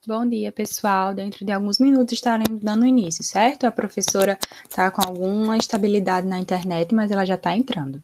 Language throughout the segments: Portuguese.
Bom dia, pessoal. Dentro de alguns minutos estaremos dando início, certo? A professora está com alguma instabilidade na internet, mas ela já está entrando.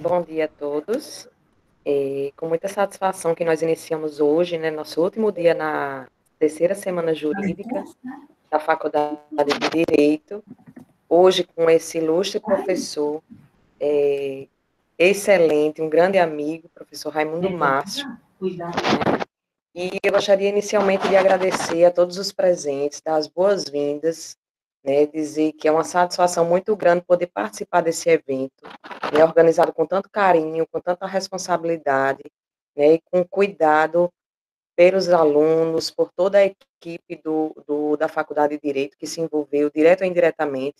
Bom dia a todos. Com muita satisfação que nós iniciamos hoje, né, nosso último dia na terceira semana jurídica da Faculdade de Direito, hoje com esse ilustre professor, excelente, um grande amigo, professor Raimundo Márcio. E eu gostaria inicialmente de agradecer a todos os presentes, dar as boas-vindas, né, dizer que é uma satisfação muito grande poder participar desse evento, né, organizado com tanto carinho, com tanta responsabilidade, né, e com cuidado pelos alunos, por toda a equipe da Faculdade de Direito que se envolveu, direto ou indiretamente.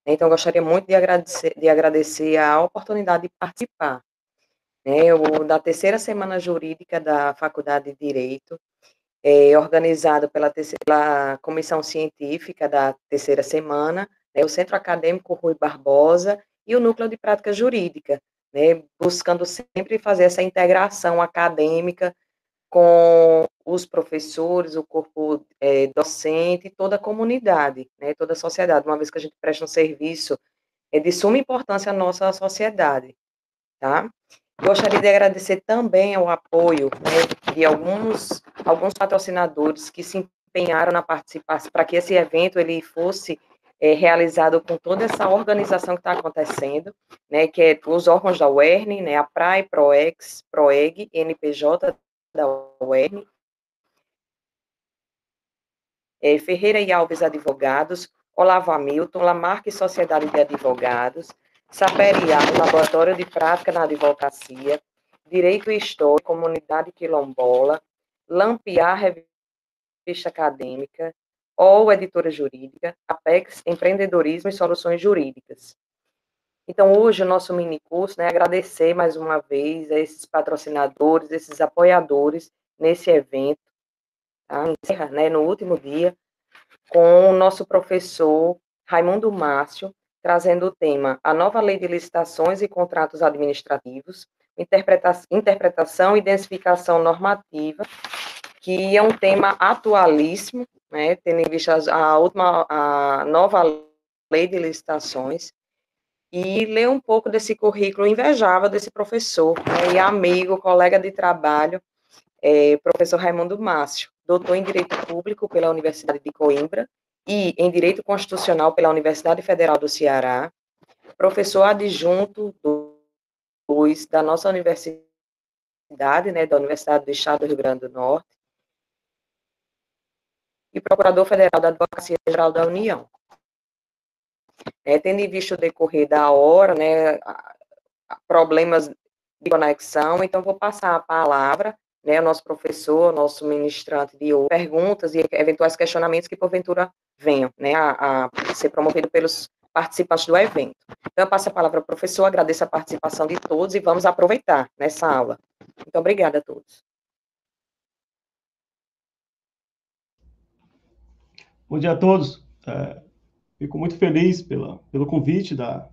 Então, eu gostaria muito de agradecer a oportunidade de participar, né, da terceira semana jurídica da Faculdade de Direito, organizado pela comissão científica da terceira semana, né, o Centro Acadêmico Rui Barbosa e o Núcleo de Prática Jurídica, né, buscando sempre fazer essa integração acadêmica com os professores, o corpo docente e toda a comunidade, né, toda a sociedade, uma vez que a gente presta um serviço de suma importância à nossa sociedade, tá? Gostaria de agradecer também o apoio, né, de alguns patrocinadores que se empenharam na participação para que esse evento ele fosse realizado com toda essa organização que está acontecendo, né, que é os órgãos da UERN, né, a PRAE, PROEX, PROEG, NPJ da UERN, Ferreira e Alves Advogados, Olavo Hamilton, Lamarck Sociedade de Advogados, Saperiá, Laboratório de Prática na Advocacia, Direito e História, Comunidade Quilombola, Lampiar, Revista Acadêmica, OL Editora Jurídica, Apex, Empreendedorismo e Soluções Jurídicas. Então, hoje, o nosso mini curso, né, agradecer mais uma vez a esses patrocinadores, esses apoiadores nesse evento, tá? Encerra, né, no último dia, com o nosso professor Raimundo Márcio, trazendo o tema A Nova Lei de Licitações e Contratos Administrativos, interpretação e densificação normativa, que é um tema atualíssimo, né, tendo em vista a nova Lei de Licitações, e ler um pouco desse currículo invejável desse professor, né, e amigo, colega de trabalho, professor Raimundo Márcio, doutor em Direito Público pela Universidade de Coimbra e em Direito Constitucional pela Universidade Federal do Ceará, professor adjunto 2 da nossa universidade, né, da Universidade do Estado do Rio Grande do Norte, e procurador federal da Advocacia Geral da União. Tendo em vista o decorrer da hora, né, problemas de conexão, então vou passar a palavra, né, ao nosso professor, nosso ministrante de hoje, perguntas e eventuais questionamentos que porventura venham, né, a ser promovido pelos participantes do evento. Então eu passo a palavra ao professor, agradeço a participação de todos e vamos aproveitar nessa aula. Muito obrigada a todos. Bom dia a todos. Fico muito feliz pelo convite da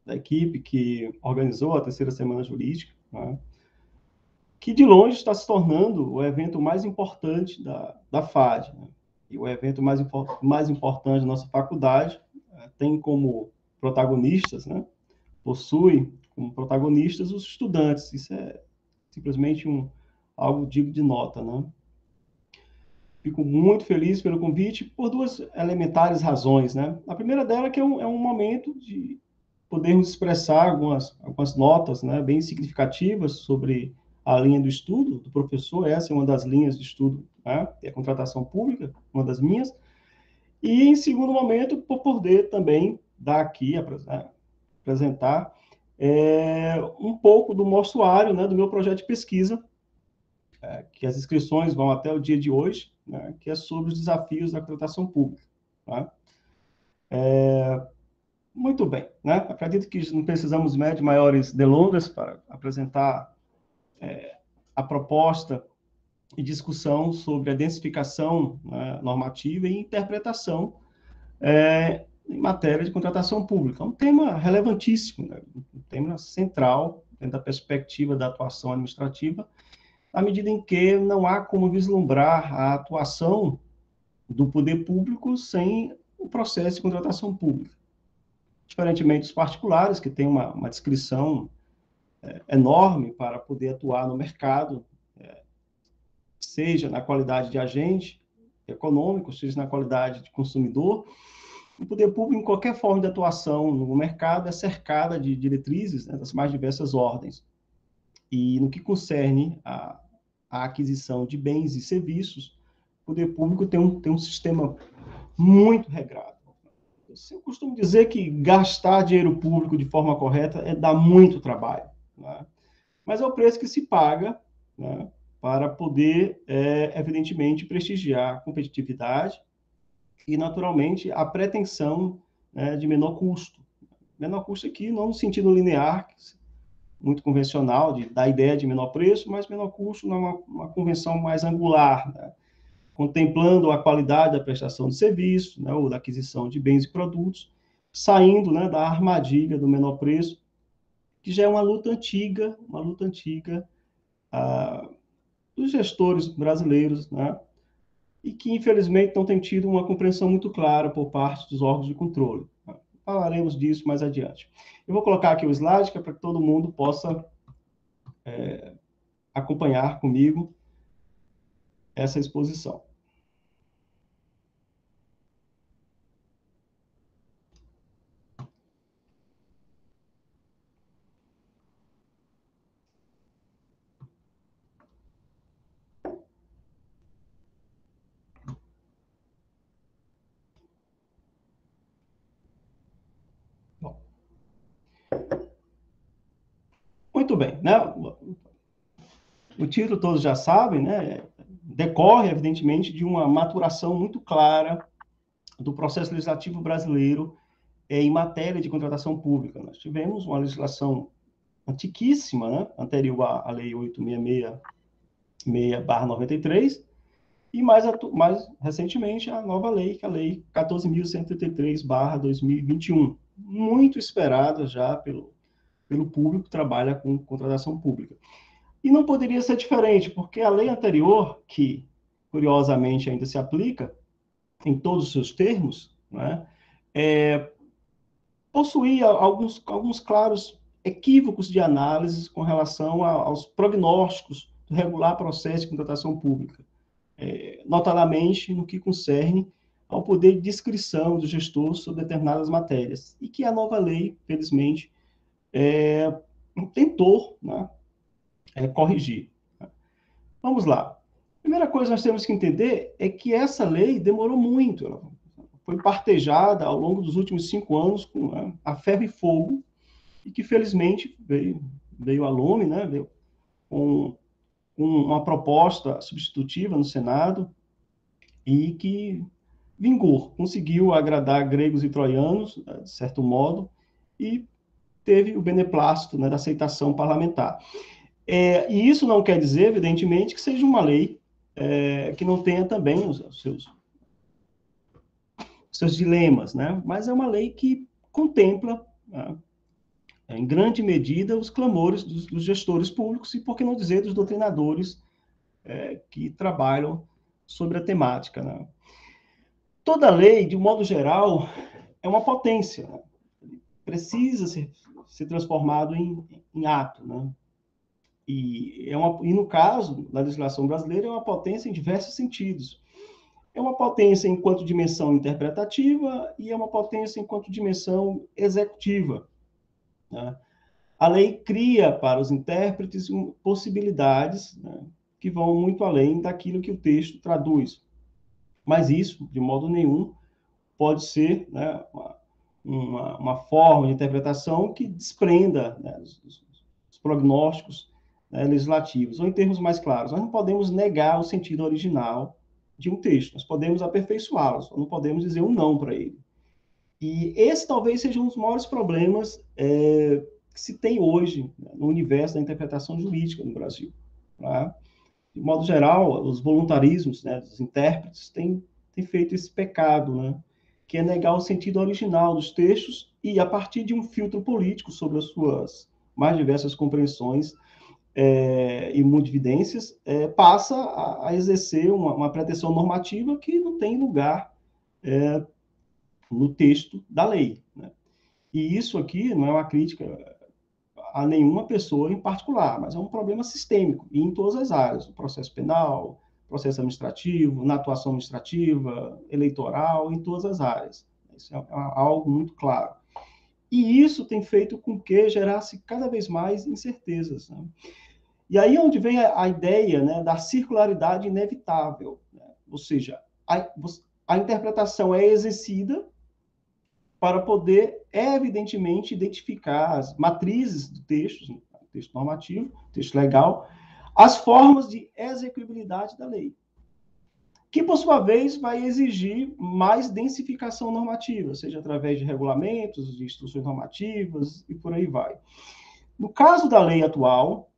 equipe que organizou a terceira Semana Jurídica, né, que de longe está se tornando o evento mais importante da FAD, né, e o evento mais importante da nossa faculdade. Tem como protagonistas, né, possui como protagonistas os estudantes. Isso é simplesmente algo digno de nota, né? Fico muito feliz pelo convite por duas elementares razões, né? A primeira dela é que é um momento de podermos expressar algumas notas, né, bem significativas sobre a linha do estudo do professor. Essa é uma das linhas de estudo, né, é a contratação pública, uma das minhas. E, em segundo momento, por poder também dar aqui, apresentar um pouco do mostruário, né, do meu projeto de pesquisa, que as inscrições vão até o dia de hoje, né, que é sobre os desafios da contratação pública. Tá? Muito bem, né? Acredito que não precisamos de maiores delongas para apresentar a proposta e discussão sobre a densificação, né, normativa e interpretação em matéria de contratação pública. É um tema relevantíssimo, né? Um tema central dentro da perspectiva da atuação administrativa, à medida em que não há como vislumbrar a atuação do poder público sem o processo de contratação pública. Diferentemente dos particulares, que têm uma descrição enorme para poder atuar no mercado, seja na qualidade de agente econômico, seja na qualidade de consumidor, o poder público, em qualquer forma de atuação no mercado, é cercada de diretrizes, né, das mais diversas ordens. E no que concerne a aquisição de bens e serviços, o poder público tem um sistema muito regrado. Eu costumo dizer que gastar dinheiro público de forma correta dá muito trabalho, né? Mas é o preço que se paga, né, para poder, evidentemente, prestigiar a competitividade e, naturalmente, a pretensão, né, de menor custo. Menor custo aqui não no sentido linear, muito convencional, da ideia de menor preço, mas menor custo numa convenção mais angular, né, contemplando a qualidade da prestação de serviço, né, ou da aquisição de bens e produtos, saindo, né, da armadilha do menor preço, que já é uma luta antiga dos gestores brasileiros, né, e que, infelizmente, não tem tido uma compreensão muito clara por parte dos órgãos de controle. Falaremos disso mais adiante. Eu vou colocar aqui o slide, que é para que todo mundo possa acompanhar comigo essa exposição. Bom. Muito bem, né? O título todos já sabem, né? Decorre, evidentemente, de uma maturação muito clara do processo legislativo brasileiro em matéria de contratação pública. Nós tivemos uma legislação antiquíssima, né, anterior à Lei 8.666/93, e mais recentemente a nova lei, que é a Lei 14.133/2021, muito esperada já pelo público que trabalha com contratação pública. E não poderia ser diferente, porque a lei anterior, que curiosamente ainda se aplica em todos os seus termos, né, possuía alguns claros equívocos de análise com relação aos prognósticos do regular processo de contratação pública, notadamente no que concerne ao poder de descrição do gestor sobre determinadas matérias, e que a nova lei, felizmente, tentou, né, corrigir. Vamos lá. Primeira coisa que nós temos que entender é que essa lei demorou muito. Ela foi partejada ao longo dos últimos 5 anos com a ferro e fogo, e que felizmente veio a lume, né, veio com uma proposta substitutiva no Senado, e que vingou, conseguiu agradar gregos e troianos, de certo modo, e teve o beneplácito, né, da aceitação parlamentar. E isso não quer dizer, evidentemente, que seja uma lei que não tenha também os seus dilemas, né? Mas é uma lei que contempla, né, em grande medida, os clamores dos gestores públicos e, por que não dizer, dos doutrinadores que trabalham sobre a temática, né? Toda lei, de um modo geral, é uma potência, né? Precisa ser transformado em ato, né? E no caso da legislação brasileira, é uma potência em diversos sentidos. É uma potência enquanto dimensão interpretativa e é uma potência enquanto dimensão executiva, né? A lei cria para os intérpretes possibilidades, né, que vão muito além daquilo que o texto traduz. Mas isso, de modo nenhum, pode ser, né, uma forma de interpretação que desprenda, né, os prognósticos, né, legislativos. Ou, em termos mais claros, nós não podemos negar o sentido original de um texto, nós podemos aperfeiçoá-lo, só não podemos dizer um não para ele. E esse talvez seja um dos maiores problemas que se tem hoje, né, no universo da interpretação jurídica no Brasil, tá? De modo geral, os voluntarismos, né, dos intérpretes têm feito esse pecado, né, que é negar o sentido original dos textos e, a partir de um filtro político sobre as suas mais diversas compreensões e mundividências, passa a exercer uma pretensão normativa que não tem lugar no texto da lei, né? E isso aqui não é uma crítica a nenhuma pessoa em particular, mas é um problema sistêmico, e em todas as áreas, no processo penal, processo administrativo, na atuação administrativa, eleitoral, em todas as áreas. Isso é algo muito claro. E isso tem feito com que gerasse cada vez mais incertezas, né? E aí é onde vem a ideia, né, da circularidade inevitável, né? Ou seja, a interpretação é exercida para poder, evidentemente, identificar as matrizes do texto, texto normativo, texto legal, as formas de execuibilidade da lei, que, por sua vez, vai exigir mais densificação normativa, seja através de regulamentos, de instruções normativas, e por aí vai. No caso da lei atual,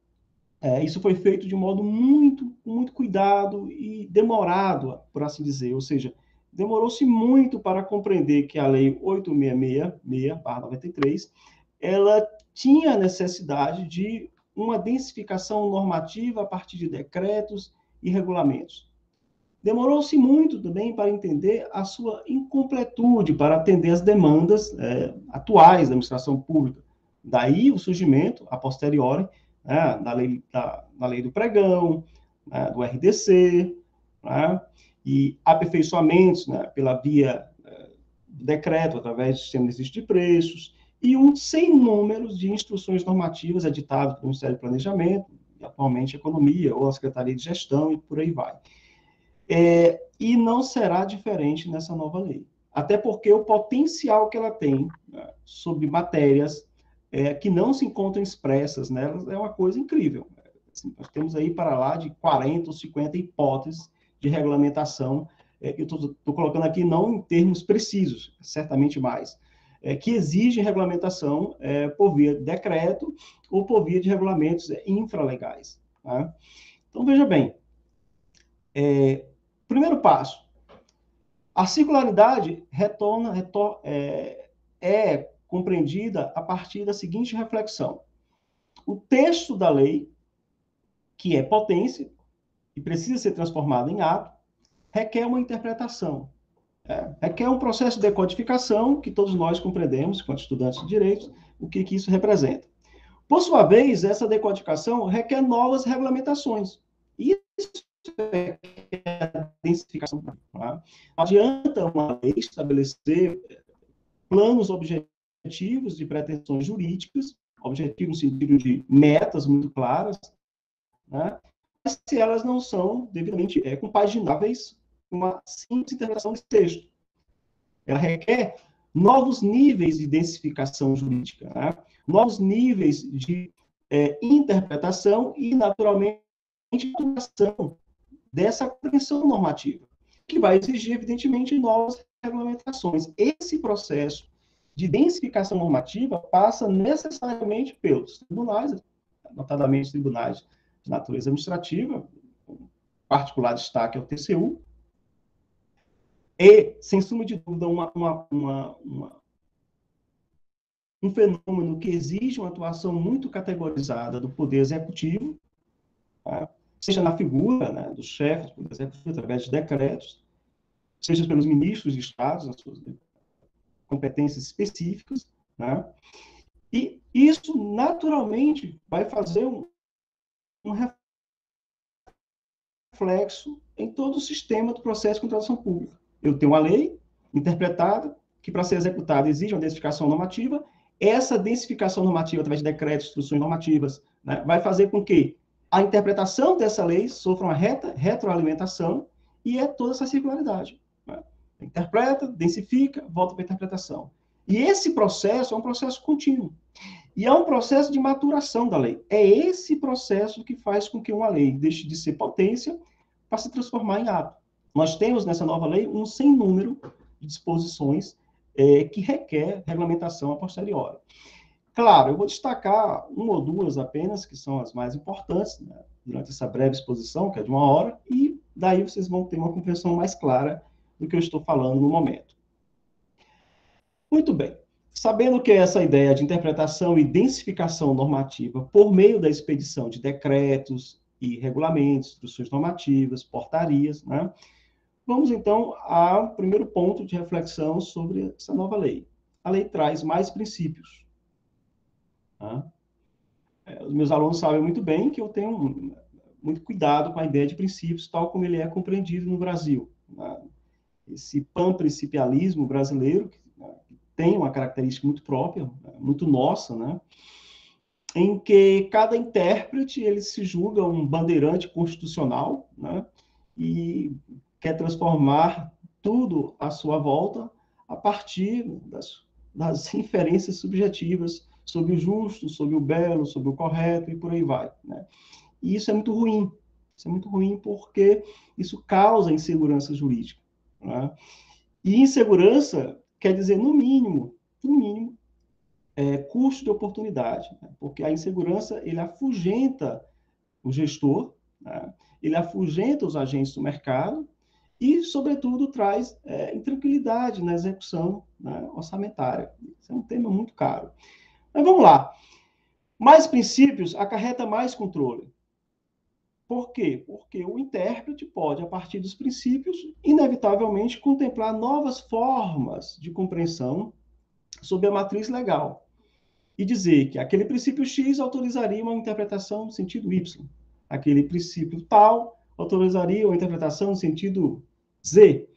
isso foi feito de modo muito cuidado e demorado, por assim dizer, ou seja, demorou-se muito para compreender que a Lei 8.666/93, ela tinha necessidade de uma densificação normativa a partir de decretos e regulamentos. Demorou-se muito também para entender a sua incompletude para atender às demandas atuais da administração pública. Daí o surgimento, a posteriori, né, da lei do pregão, né, do RDC, né, e aperfeiçoamentos, né, pela via do decreto, através do sistema de preços, e um sem números de instruções normativas editadas pelo Ministério do Planejamento, e atualmente Economia, ou a Secretaria de Gestão, e por aí vai. E não será diferente nessa nova lei. Até porque o potencial que ela tem, né, sobre matérias que não se encontram expressas nelas é uma coisa incrível. Assim, nós temos aí para lá de 40 ou 50 hipóteses de regulamentação, eu estou colocando aqui não em termos precisos, certamente mais, que exigem regulamentação por via de decreto ou por via de regulamentos infralegais, tá? Então, veja bem, primeiro passo, a circularidade é compreendida a partir da seguinte reflexão: o texto da lei, que é potência e precisa ser transformado em ato, requer uma interpretação, requer um processo de decodificação que todos nós compreendemos, enquanto estudantes de direito, o que isso representa. Por sua vez, essa decodificação requer novas regulamentações, Isso é a densificação. Tá? Não adianta uma lei estabelecer planos objetivos de pretensões jurídicas, objetivos no sentido de metas muito claras, né? Mas se elas não são devidamente compagináveis com uma simples interpretação desse texto. Ela requer novos níveis de densificação jurídica, né? Novos níveis de interpretação e, naturalmente, atuação dessa compreensão normativa, que vai exigir, evidentemente, novas regulamentações. Esse processo de densificação normativa passa necessariamente pelos tribunais, notadamente tribunais de natureza administrativa, com particular destaque ao TCU, e, sem sombra de dúvida, um fenômeno que exige uma atuação muito categorizada do Poder Executivo, tá? Seja na figura, né, do chefe do Poder Executivo, através de decretos, seja pelos ministros de Estado, nas suas competências específicas, né? E isso, naturalmente, vai fazer um reflexo em todo o sistema do processo de contratação pública. Eu tenho uma lei interpretada, que para ser executada exige uma densificação normativa. Essa densificação normativa, através de decretos, instruções normativas, né, vai fazer com que a interpretação dessa lei sofra uma retroalimentação, e é toda essa circularidade. Né? Interpreta, densifica, volta para a interpretação. E esse processo é um processo contínuo. E é um processo de maturação da lei. É esse processo que faz com que uma lei deixe de ser potência para se transformar em ato. Nós temos nessa nova lei um sem número de disposições que requer regulamentação a posteriori. Claro, eu vou destacar uma ou duas apenas, que são as mais importantes, né, durante essa breve exposição, que é de 1 hora, e daí vocês vão ter uma compreensão mais clara do que eu estou falando no momento. Muito bem. Sabendo que essa ideia de interpretação e densificação normativa por meio da expedição de decretos e regulamentos, instruções normativas, portarias, né, vamos então ao primeiro ponto de reflexão sobre essa nova lei. A lei traz mais princípios. Tá? Os meus alunos sabem muito bem que eu tenho muito cuidado com a ideia de princípios, tal como ele é compreendido no Brasil. Né? Esse panprincipialismo brasileiro, que tem uma característica muito própria, muito nossa, né? Em que cada intérprete ele se julga um bandeirante constitucional, né? E quer transformar tudo à sua volta a partir das inferências subjetivas sobre o justo, sobre o belo, sobre o correto e por aí vai. Né? E isso é muito ruim. Isso é muito ruim porque isso causa insegurança jurídica. Né? E insegurança quer dizer, no mínimo, custo de oportunidade. Né? Porque a insegurança, ele afugenta o gestor, né? Ele afugenta os agentes do mercado e, sobretudo, traz intranquilidade na execução, né, orçamentária. Isso é um tema muito caro. Mas vamos lá. Mais princípios acarreta mais controle. Por quê? Porque o intérprete pode, a partir dos princípios, inevitavelmente contemplar novas formas de compreensão sob a matriz legal e dizer que aquele princípio X autorizaria uma interpretação no sentido Y. Aquele princípio tal autorizaria uma interpretação no sentido Z.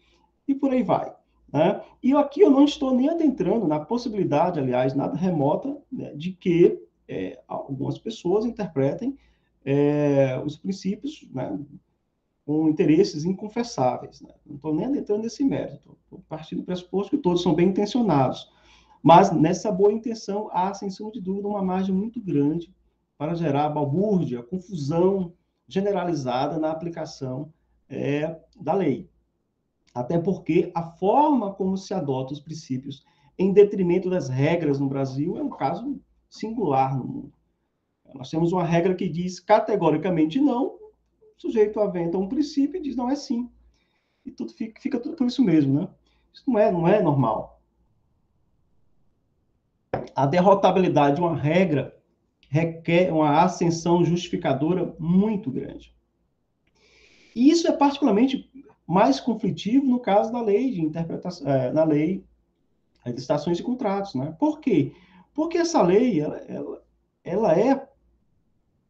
E por aí vai. Né? E aqui eu não estou nem adentrando na possibilidade, aliás, nada remota, né, de que algumas pessoas interpretem os princípios, né, com interesses inconfessáveis. Né? Não estou nem adentrando nesse mérito. Estou partindo do pressuposto que todos são bem intencionados. Mas nessa boa intenção há, sem sombra de dúvida, uma margem muito grande para gerar balbúrdia, confusão generalizada na aplicação da lei. Até porque a forma como se adota os princípios em detrimento das regras no Brasil é um caso singular no mundo. Nós temos uma regra que diz categoricamente não, o sujeito aventa um princípio e diz não é sim. E tudo fica tudo por isso mesmo, né? Isso não é normal. A derrotabilidade de uma regra requer uma ascensão justificadora muito grande. E isso é particularmente mais conflitivo no caso da lei de interpretação, na lei de licitações e contratos, né? Por quê? Porque essa lei, ela é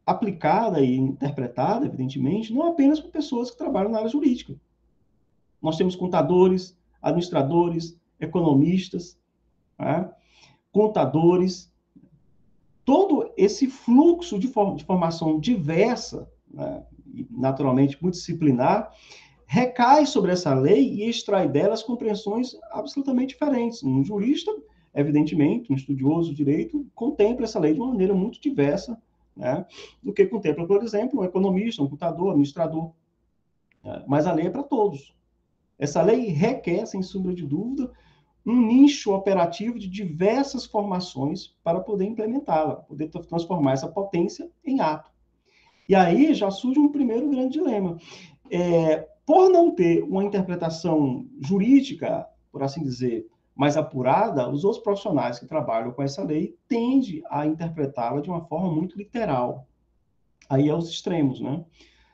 aplicada e interpretada, evidentemente, não apenas por pessoas que trabalham na área jurídica. Nós temos contadores, administradores, economistas, né, contadores, todo esse fluxo de formação diversa, né, e naturalmente multidisciplinar, recai sobre essa lei e extrai delas compreensões absolutamente diferentes. Um jurista, evidentemente, um estudioso do direito, contempla essa lei de uma maneira muito diversa, né, do que contempla, por exemplo, um economista, um contador, um administrador. Mas a lei é para todos. Essa lei requer, sem sombra de dúvida, um nicho operativo de diversas formações para poder implementá-la, poder transformar essa potência em ato. E aí já surge um primeiro grande dilema. Por não ter uma interpretação jurídica, por assim dizer, mais apurada, os outros profissionais que trabalham com essa lei tendem a interpretá-la de uma forma muito literal. Aí é os extremos, né?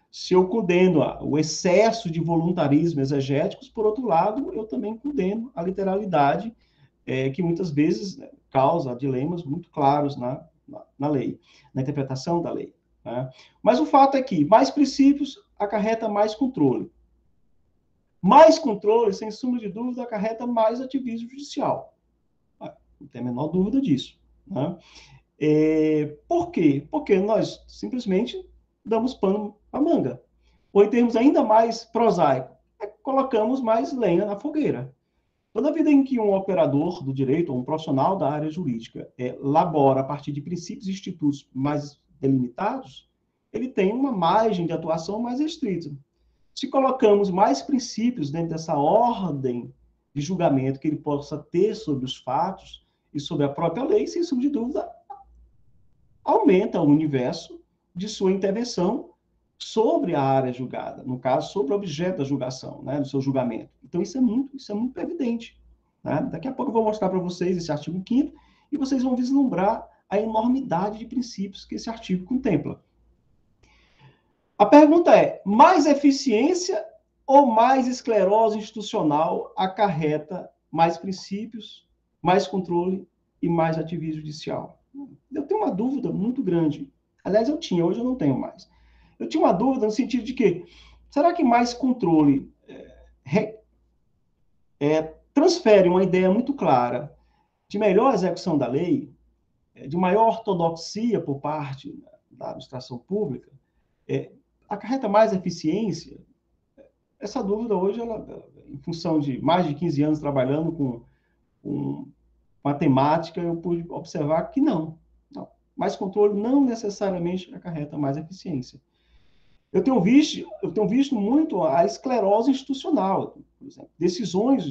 Se eu condeno o excesso de voluntarismo exegéticos, por outro lado, eu também condeno a literalidade, que muitas vezes, né, causa dilemas muito claros na lei, na interpretação da lei. Né? Mas o fato é que mais princípios acarreta mais controle. Mais controle, sem sombra de dúvida, acarreta mais ativismo judicial. Não tem a menor dúvida disso. Né? Por quê? Porque nós simplesmente damos pano à manga. Ou em termos ainda mais prosaicos, colocamos mais lenha na fogueira. Toda vida em que um operador do direito, ou um profissional da área jurídica, labora a partir de princípios e institutos mais delimitados, ele tem uma margem de atuação mais restrita. Se colocamos mais princípios dentro dessa ordem de julgamento que ele possa ter sobre os fatos e sobre a própria lei, sem sombra de dúvida, aumenta o universo de sua intervenção sobre a área julgada, no caso, sobre o objeto da julgação, né, do seu julgamento. Então, isso é muito evidente. Né? Daqui a pouco eu vou mostrar para vocês esse artigo 5º e vocês vão vislumbrar a enormidade de princípios que esse artigo contempla. A pergunta é, mais eficiência ou mais esclerose institucional acarreta mais princípios, mais controle e mais ativismo judicial? Eu tenho uma dúvida muito grande. Aliás, eu tinha, hoje eu não tenho mais. Eu tinha uma dúvida no sentido de que, será que mais controle transfere uma ideia muito clara de melhor execução da lei, de maior ortodoxia por parte da administração pública, acarreta mais eficiência? Essa dúvida hoje, em função de mais de 15 anos trabalhando com matemática, eu pude observar que não. Mais controle não necessariamente acarreta mais eficiência. Eu tenho visto muito a esclerose institucional, por exemplo, decisões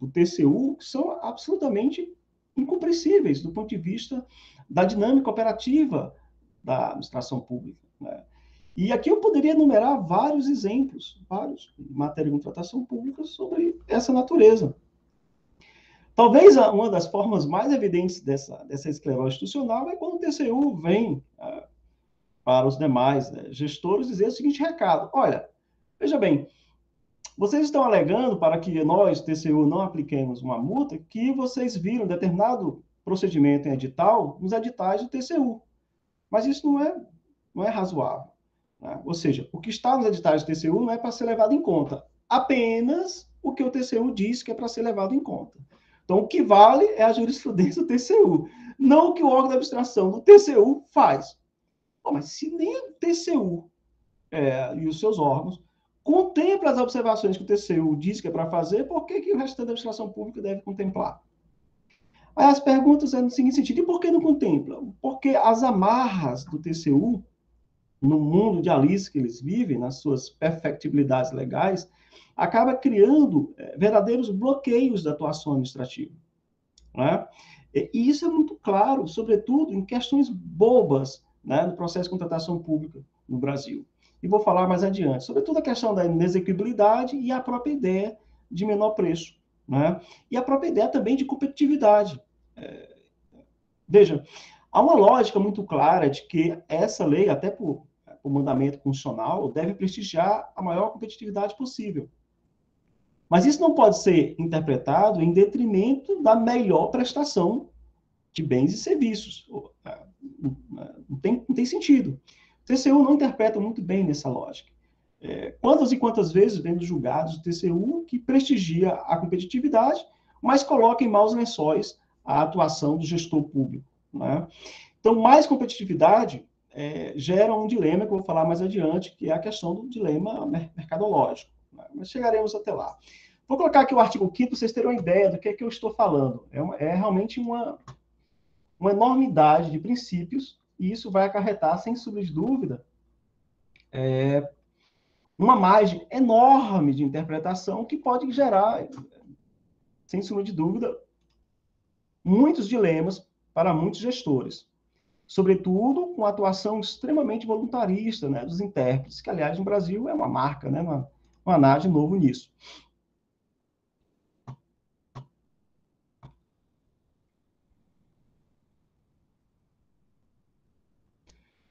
do TCU que são absolutamente incompreensíveis do ponto de vista da dinâmica operativa da administração pública. Né? E aqui eu poderia enumerar vários exemplos, em matéria de contratação pública, sobre essa natureza. Talvez uma das formas mais evidentes dessa esclerose institucional é quando o TCU vem para os demais gestores dizer o seguinte recado: olha, veja bem, vocês estão alegando para que nós, TCU, não apliquemos uma multa que vocês viram determinado procedimento em edital nos editais do TCU. Mas isso não é razoável. Né? Ou seja, o que está nos editais do TCU não é para ser levado em conta, apenas o que o TCU diz que é para ser levado em conta. Então, o que vale é a jurisprudência do TCU, não o que o órgão de administração do TCU faz. Bom, mas se nem o TCU e os seus órgãos contemplam as observações que o TCU diz que é para fazer, por que o restante da administração pública deve contemplar? Aí as perguntas são no seguinte sentido: e por que não contempla? Porque as amarras do TCU, no mundo de Alice que eles vivem, nas suas perfectibilidades legais, acaba criando verdadeiros bloqueios da atuação administrativa. Né? E isso é muito claro, sobretudo em questões bobas, né, no processo de contratação pública no Brasil. E vou falar mais adiante, sobretudo a questão da inexequibilidade e a própria ideia de menor preço. Né? E a própria ideia também de competitividade. Veja, há uma lógica muito clara de que essa lei, até por mandamento constitucional, deve prestigiar a maior competitividade possível. Mas isso não pode ser interpretado em detrimento da melhor prestação de bens e serviços. Não tem sentido. O TCU não interpreta muito bem nessa lógica. Quantas e quantas vezes vem dos julgados do TCU que prestigia a competitividade, mas coloca em maus lençóis a atuação do gestor público, né? Então, mais competitividade gera um dilema, que eu vou falar mais adiante, que é a questão do dilema mercadológico, né? Mas chegaremos até lá. Vou colocar aqui o artigo 5º para vocês terem uma ideia do que é que eu estou falando. É realmente uma enormidade de princípios, e isso vai acarretar, sem sombra de dúvida, uma margem enorme de interpretação que pode gerar, sem sombra de dúvida, muitos dilemas para muitos gestores. Sobretudo com a atuação extremamente voluntarista, né, dos intérpretes, que, aliás, no Brasil é uma marca, né, uma análise novo nisso.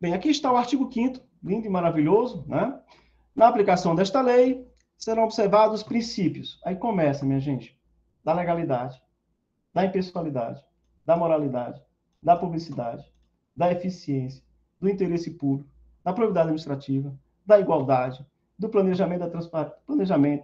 Bem, aqui está o artigo 5º, lindo e maravilhoso, né? Na aplicação desta lei, serão observados os princípios. Aí começa, minha gente, da legalidade, da impessoalidade, da moralidade, da publicidade, da eficiência, do interesse público, da probidade administrativa, da igualdade, do planejamento,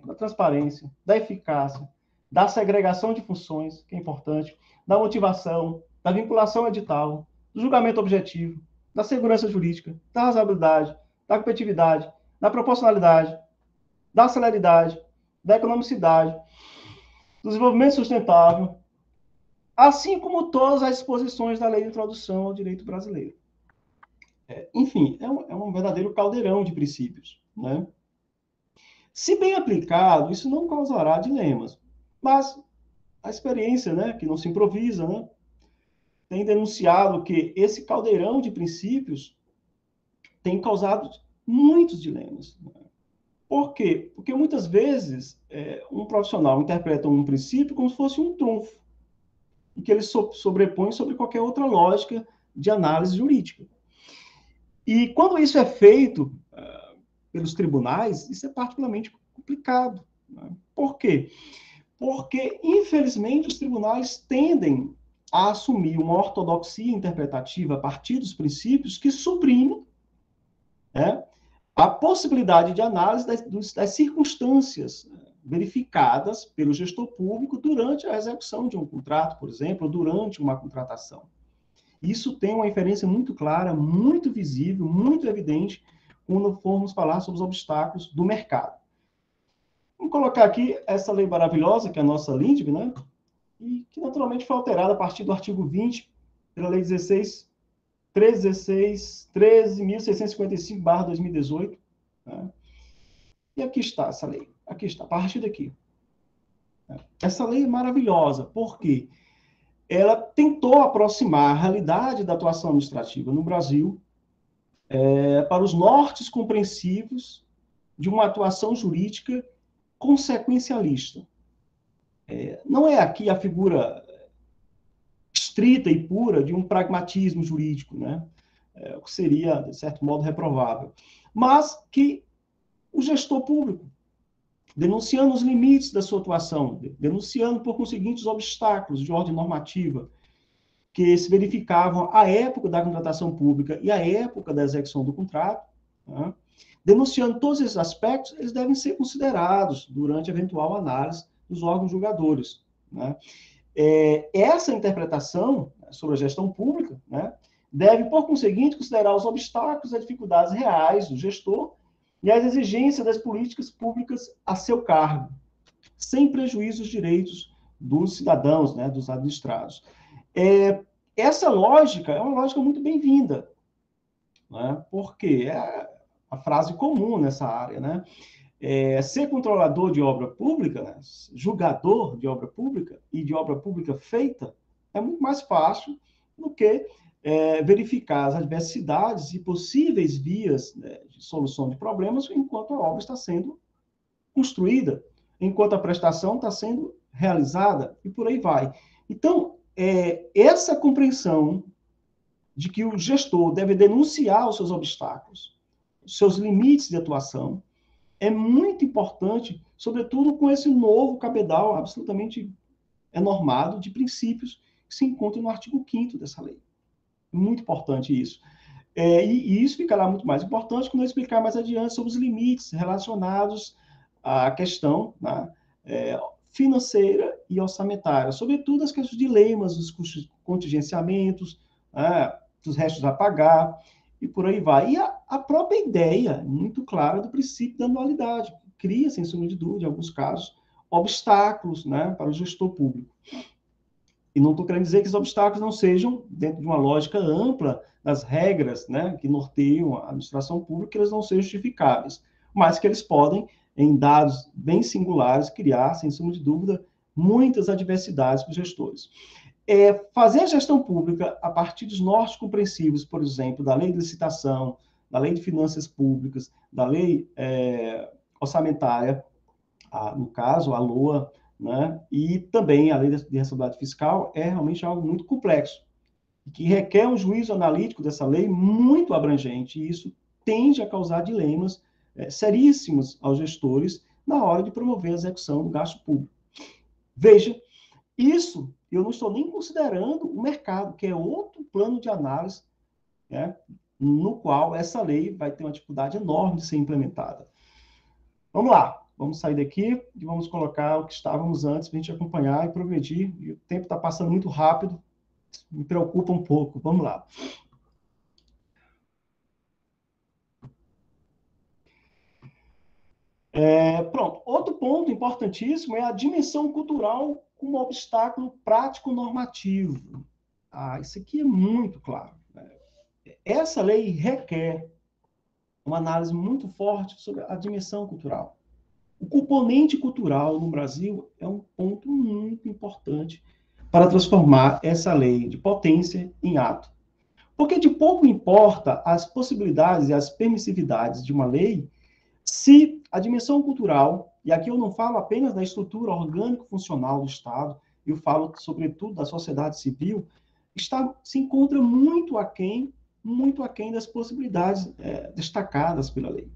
da transparência, da eficácia, da segregação de funções, que é importante, da motivação, da vinculação edital, do julgamento objetivo, da segurança jurídica, da razoabilidade, da competitividade, da proporcionalidade, da celeridade, da economicidade, do desenvolvimento sustentável, assim como todas as disposições da Lei de Introdução ao Direito Brasileiro. Enfim, é um verdadeiro caldeirão de princípios, né? Se bem aplicado, isso não causará dilemas, mas a experiência, né, que não se improvisa, né, tem denunciado que esse caldeirão de princípios tem causado muitos dilemas. Por quê? Porque muitas vezes um profissional interpreta um princípio como se fosse um trunfo, e que ele sobrepõe sobre qualquer outra lógica de análise jurídica. E quando isso é feito pelos tribunais, isso é particularmente complicado, né? Por quê? Porque, infelizmente, os tribunais tendem a assumir uma ortodoxia interpretativa a partir dos princípios que suprime, né, a possibilidade de análise das circunstâncias verificadas pelo gestor público durante a execução de um contrato, por exemplo, ou durante uma contratação. Isso tem uma inferência muito clara, muito visível, muito evidente, quando formos falar sobre os obstáculos do mercado. Vamos colocar aqui essa lei maravilhosa, que é a nossa LINDB, né? E que naturalmente foi alterada a partir do artigo 20, pela Lei 13.655/2018. Né? E aqui está essa lei. Aqui está, a partir daqui. Essa lei é maravilhosa, porque ela tentou aproximar a realidade da atuação administrativa no Brasil para os nortes compreensivos de uma atuação jurídica consequencialista. Não é aqui a figura estrita e pura de um pragmatismo jurídico, né? O que seria, de certo modo, reprovável. Mas que o gestor público, denunciando os limites da sua atuação, denunciando, por conseguinte, os obstáculos de ordem normativa que se verificavam à época da contratação pública e à época da execução do contrato, né? Denunciando todos esses aspectos, eles devem ser considerados durante a eventual análise dos órgãos julgadores, né? Essa interpretação sobre a gestão pública, né, deve, por conseguinte, considerar os obstáculos e as dificuldades reais do gestor e as exigências das políticas públicas a seu cargo, sem prejuízo dos direitos dos cidadãos, né, dos administrados. Essa lógica é uma lógica muito bem-vinda, né, porque é a frase comum nessa área, né? Ser controlador de obra pública, né, julgador de obra pública e de obra pública feita, é muito mais fácil do que verificar as adversidades e possíveis vias, né, de solução de problemas enquanto a obra está sendo construída, enquanto a prestação está sendo realizada, e por aí vai. Então, essa compreensão de que o gestor deve denunciar os seus obstáculos, os seus limites de atuação, é muito importante, sobretudo com esse novo cabedal absolutamente normado de princípios que se encontra no artigo 5º dessa lei. Muito importante isso. E isso ficará muito mais importante quando eu explicar mais adiante sobre os limites relacionados à questão, né, financeira e orçamentária, sobretudo as questões de dilemas, os custos de contingenciamentos, dos restos a pagar, e por aí vai. E a própria ideia muito clara do princípio da anualidade, cria, sem sombra de dúvida, em alguns casos, obstáculos, né, para o gestor público. E não estou querendo dizer que esses obstáculos não sejam, dentro de uma lógica ampla das regras, né, que norteiam a administração pública, que eles não sejam justificáveis, mas que eles podem, em dados bem singulares, criar, sem sombra de dúvida, muitas adversidades para os gestores. Fazer a gestão pública a partir dos nortes compreensivos, por exemplo, da lei de licitação, da lei de finanças públicas, da lei orçamentária, no caso, a LOA, né, e também a lei de responsabilidade fiscal, é realmente algo muito complexo, que requer um juízo analítico dessa lei muito abrangente, e isso tende a causar dilemas seríssimos aos gestores na hora de promover a execução do gasto público. Veja, isso eu não estou nem considerando o mercado, que é outro plano de análise, né, no qual essa lei vai ter uma dificuldade enorme de ser implementada. Vamos lá, vamos sair daqui e vamos colocar o que estávamos antes para a gente acompanhar e progredir. E o tempo está passando muito rápido, me preocupa um pouco. Vamos lá. Pronto. Outro ponto importantíssimo é a dimensão cultural como obstáculo prático normativo. Isso aqui é muito claro, né? Essa lei requer uma análise muito forte sobre a dimensão cultural. O componente cultural no Brasil é um ponto muito importante para transformar essa lei de potência em ato. Porque de pouco importa as possibilidades e as permissividades de uma lei se a dimensão cultural, e aqui eu não falo apenas da estrutura orgânico-funcional do Estado, eu falo, sobretudo, da sociedade civil, se encontra muito aquém das possibilidades destacadas pela lei.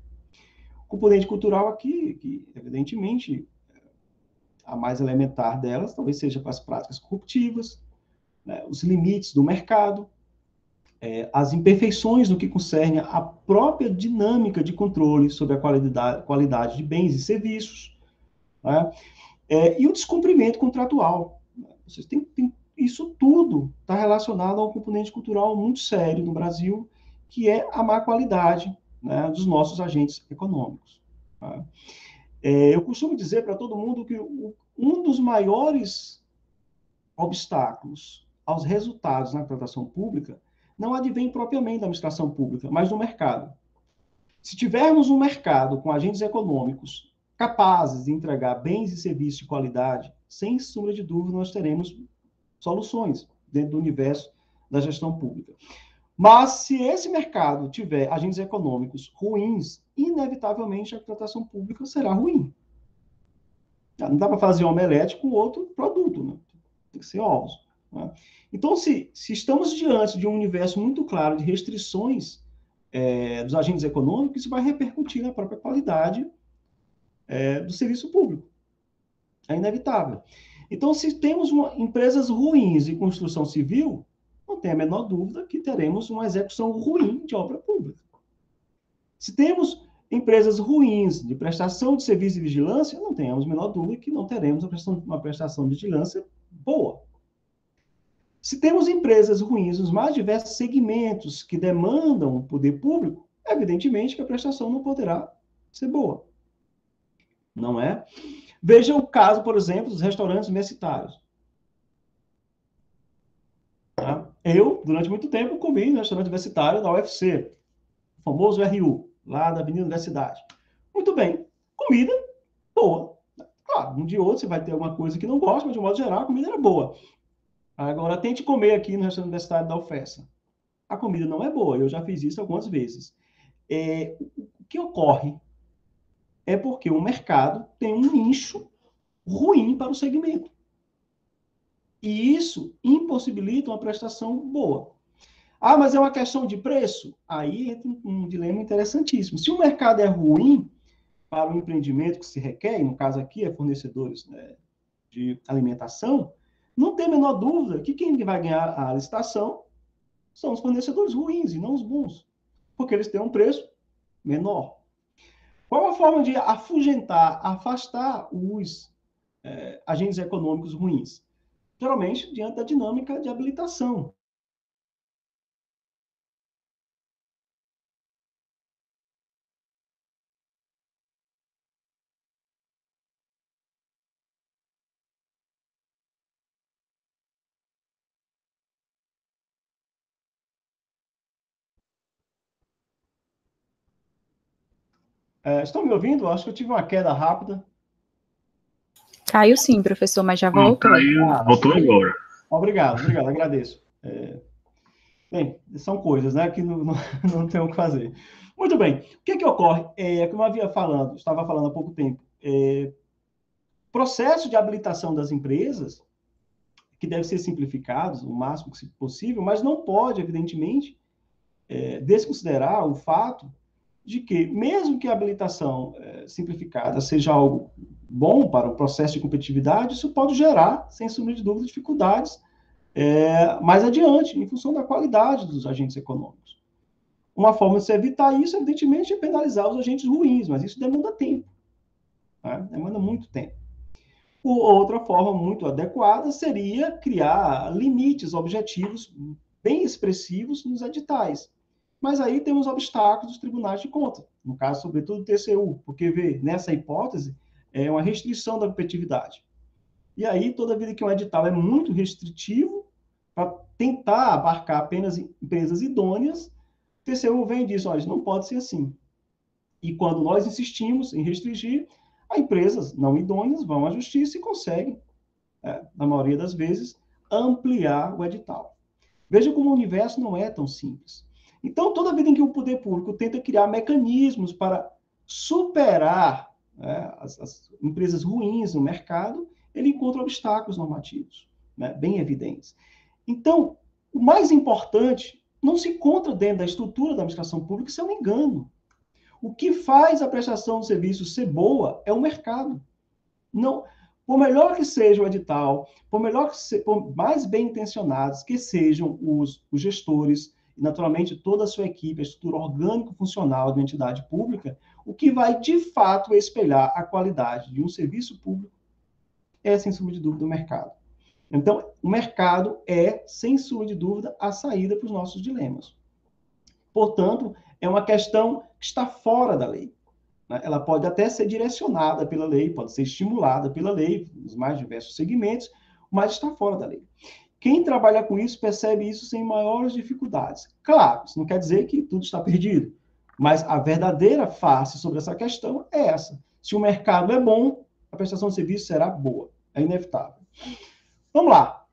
O componente cultural aqui, que evidentemente a mais elementar delas, talvez seja para as práticas corruptivas, né, os limites do mercado, as imperfeições no que concerne à própria dinâmica de controle sobre a qualidade de bens e serviços, né, e o descumprimento contratual. Vocês têm isso tudo está relacionado a um componente cultural muito sério no Brasil, que é a má qualidade, né, dos nossos agentes econômicos. Tá? Eu costumo dizer para todo mundo que um dos maiores obstáculos aos resultados na contratação pública não advém propriamente da administração pública, mas do mercado. Se tivermos um mercado com agentes econômicos capazes de entregar bens e serviços de qualidade, sem sombra de dúvida, nós teremos soluções dentro do universo da gestão pública. Mas, se esse mercado tiver agentes econômicos ruins, inevitavelmente a contratação pública será ruim. Não dá para fazer um omelete com outro produto, né? Tem que ser ovos. Né? Então, se estamos diante de um universo muito claro de restrições dos agentes econômicos, isso vai repercutir na própria qualidade do serviço público. É inevitável. Então, se temos empresas ruins de construção civil, não tem a menor dúvida que teremos uma execução ruim de obra pública. Se temos empresas ruins de prestação de serviço de vigilância, não tenhamos a menor dúvida que não teremos uma prestação de vigilância boa. Se temos empresas ruins nos mais diversos segmentos que demandam o poder público, evidentemente que a prestação não poderá ser boa. Não é? Veja o caso, por exemplo, dos restaurantes universitários. Tá? Eu, durante muito tempo, comi no restaurante universitário da UFC, o famoso RU, lá da Avenida Universidade. Muito bem, comida boa. Claro, um dia ou outro você vai ter alguma coisa que não gosta, mas de um modo geral a comida era boa. Agora, tente comer aqui no restaurante universitário da UFESA. A comida não é boa, eu já fiz isso algumas vezes. O que ocorre é porque o mercado tem um nicho ruim para o segmento. E isso impossibilita uma prestação boa. Mas é uma questão de preço? Aí entra um dilema interessantíssimo. Se o mercado é ruim para o empreendimento que se requer, e no caso aqui é fornecedores, né, de alimentação, Não tem a menor dúvida que quem vai ganhar a licitação são os fornecedores ruins e não os bons, porque eles têm um preço menor. Qual a forma de afugentar, afastar os agentes econômicos ruins? Geralmente, diante da dinâmica de habilitação. Estão me ouvindo? Acho que eu tive uma queda rápida. Caiu sim, professor, mas já voltou. Caiu, voltou agora. Obrigado, agradeço. Bem, são coisas, né, que não tem o que fazer. Muito bem. O que ocorre? Como eu estava falando há pouco tempo, processo de habilitação das empresas, que deve ser simplificados o máximo possível, mas não pode, evidentemente, desconsiderar o fato de que, mesmo que a habilitação simplificada seja algo bom para o processo de competitividade, isso pode gerar, sem sombra de dúvida, dificuldades mais adiante, em função da qualidade dos agentes econômicos. Uma forma de se evitar isso, evidentemente, é penalizar os agentes ruins, mas isso demanda tempo. Tá? Demanda muito tempo. Outra forma muito adequada seria criar limites objetivos bem expressivos nos editais. Mas aí temos obstáculos dos tribunais de contas, no caso, sobretudo, do TCU, porque, nessa hipótese, é uma restrição da competitividade. E aí, toda vida que um edital é muito restritivo, para tentar abarcar apenas empresas idôneas, o TCU vem e diz, olha, não pode ser assim. E quando nós insistimos em restringir, as empresas não idôneas vão à justiça e conseguem, na maioria das vezes, ampliar o edital. Veja como o universo não é tão simples. Então, toda vida em que o poder público tenta criar mecanismos para superar as empresas ruins no mercado, ele encontra obstáculos normativos, bem evidentes. Então, o mais importante não se encontra dentro da estrutura da administração pública, isso é um engano. O que faz a prestação de serviço ser boa é o mercado. Não, por melhor que seja o edital, por mais bem intencionados que sejam os gestores, e naturalmente toda a sua equipe, a estrutura orgânico-funcional de uma entidade pública, o que vai de fato espelhar a qualidade de um serviço público é, sem sombra de dúvida, o mercado. Então, o mercado é, sem sombra de dúvida, a saída para os nossos dilemas. Portanto, é uma questão que está fora da lei. Ela pode até ser direcionada pela lei, pode ser estimulada pela lei, nos mais diversos segmentos, mas está fora da lei. Quem trabalha com isso percebe isso sem maiores dificuldades. Claro, isso não quer dizer que tudo está perdido, mas a verdadeira face sobre essa questão é essa. Se o mercado é bom, a prestação de serviço será boa. É inevitável. Vamos lá.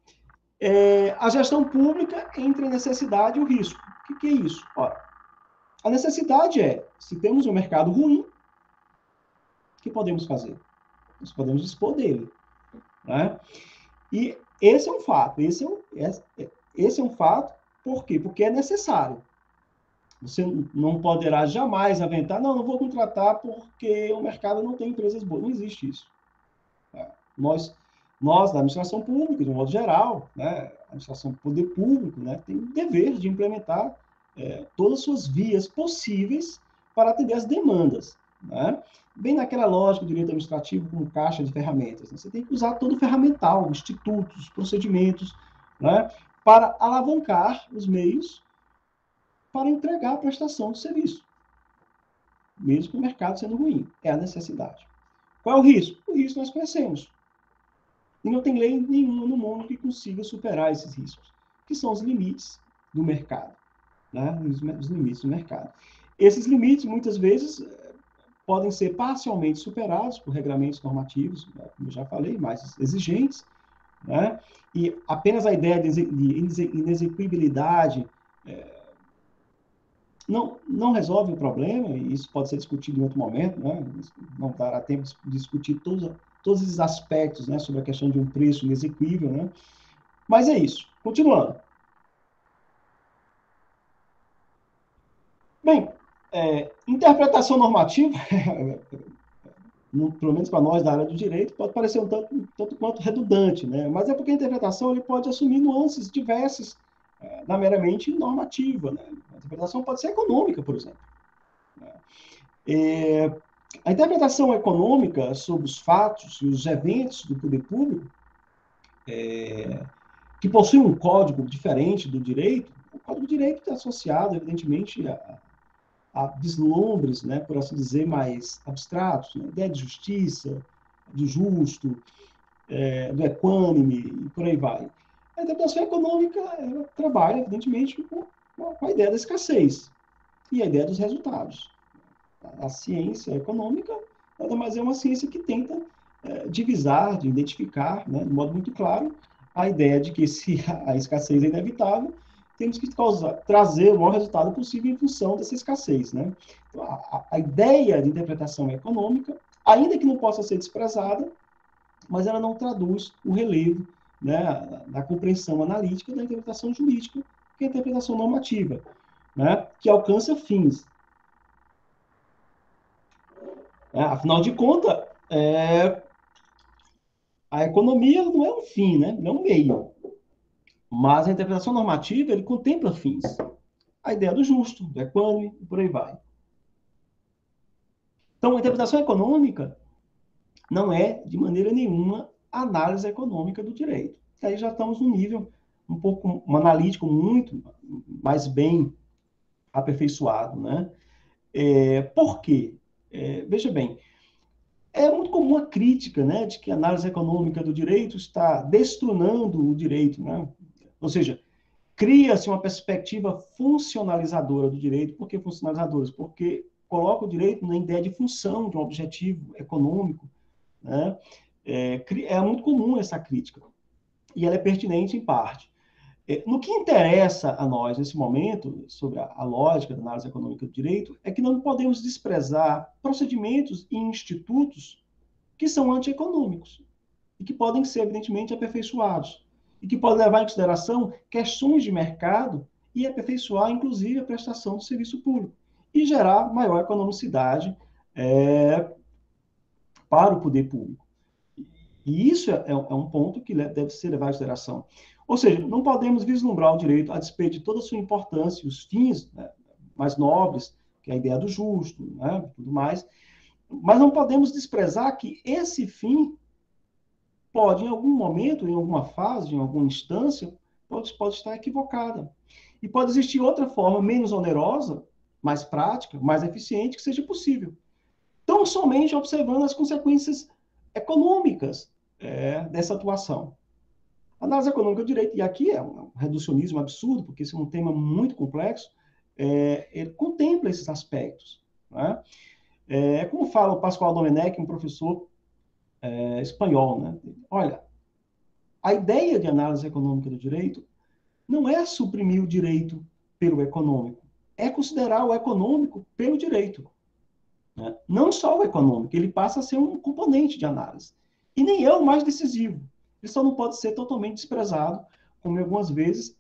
A gestão pública entre a necessidade e o risco. O que é isso? Ora, a necessidade é, se temos um mercado ruim, o que podemos fazer? Nós podemos dispor dele. Né? E esse é um fato. Esse é um fato, por quê? Porque é necessário. Você não poderá jamais aventar, não vou contratar porque o mercado não tem empresas boas. Não existe isso. Nós da administração pública, de um modo geral, a administração do poder público, tem o dever de implementar todas as suas vias possíveis para atender as demandas. Bem naquela lógica do direito administrativo como caixa de ferramentas. Você tem que usar todo o ferramental, institutos, procedimentos, para alavancar os meios para entregar a prestação do serviço, mesmo com o mercado sendo ruim. É a necessidade. Qual é o risco? O risco nós conhecemos. E não tem lei nenhuma no mundo que consiga superar esses riscos, que são os limites do mercado. Os limites do mercado. Esses limites, muitas vezes, podem ser parcialmente superados por regramentos normativos, como eu já falei, mais exigentes, e apenas a ideia de inexequibilidade não resolve o problema, e isso pode ser discutido em outro momento, não dará tempo de discutir todos esses aspectos sobre a questão de um preço inexequível, mas é isso. Continuando. Bem, interpretação normativa pelo menos para nós da área do direito, pode parecer um tanto quanto redundante, né? Mas é porque a interpretação ele pode assumir nuances diversas da meramente normativa, né? A interpretação pode ser econômica, por exemplo. A interpretação econômica sobre os fatos e os eventos do poder público, que possui um código diferente do direito, o código do direito está associado, evidentemente, a vislumbres, né, por assim dizer, mais abstratos, né? Ideia de justiça, do justo, do equânime, e por aí vai. A interpretação econômica ela trabalha, evidentemente, com a ideia da escassez e a ideia dos resultados. A ciência econômica nada mais é uma ciência que tenta divisar, de identificar, né, de modo muito claro, a ideia de que se a escassez é inevitável, temos que trazer o maior resultado possível em função dessa escassez, né? Então, a ideia de interpretação econômica, ainda que não possa ser desprezada, mas ela não traduz o relevo, né, da compreensão analítica da interpretação jurídica, que é a interpretação normativa, né, que alcança fins. Afinal de contas, a economia não é um fim, né? Não é um meio. Mas a interpretação normativa, ele contempla fins. A ideia do justo, do equânime, e por aí vai. Então, a interpretação econômica não é, de maneira nenhuma, análise econômica do direito. Aí já estamos num nível um analítico muito mais bem aperfeiçoado, né? Por quê? Veja bem, é muito comum a crítica, né, de que a análise econômica do direito está destronando o direito, né? Ou seja, cria-se uma perspectiva funcionalizadora do direito. Por que funcionalizadora? Porque coloca o direito na ideia de função, de um objetivo econômico, né? É muito comum essa crítica, e ela é pertinente em parte. No que interessa a nós, nesse momento, sobre a lógica da análise econômica do direito, é que não podemos desprezar procedimentos e institutos que são antieconômicos e que podem ser, evidentemente, aperfeiçoados e que podem levar em consideração questões de mercado e aperfeiçoar, inclusive, a prestação do serviço público e gerar maior economicidade para o poder público. E isso é um ponto que deve ser levado em consideração. Ou seja, não podemos vislumbrar o direito a despeito de toda a sua importância, os fins, né, mais nobres, que é a ideia do justo, né, tudo mais, mas não podemos desprezar que esse fim pode, em algum momento, em alguma fase, em alguma instância, pode estar equivocada. E pode existir outra forma menos onerosa, mais prática, mais eficiente, que seja possível. Tão somente observando as consequências econômicas dessa atuação. A análise econômica do direito, e aqui é um reducionismo absurdo, porque esse é um tema muito complexo, ele contempla esses aspectos. Né? Como fala o Pascoal Domenech, um professor espanhol, né? Olha, a ideia de análise econômica do direito não é suprimir o direito pelo econômico, é considerar o econômico pelo direito. Né? Não só o econômico, ele passa a ser um componente de análise. E nem é o mais decisivo. Ele só não pode ser totalmente desprezado, como algumas vezes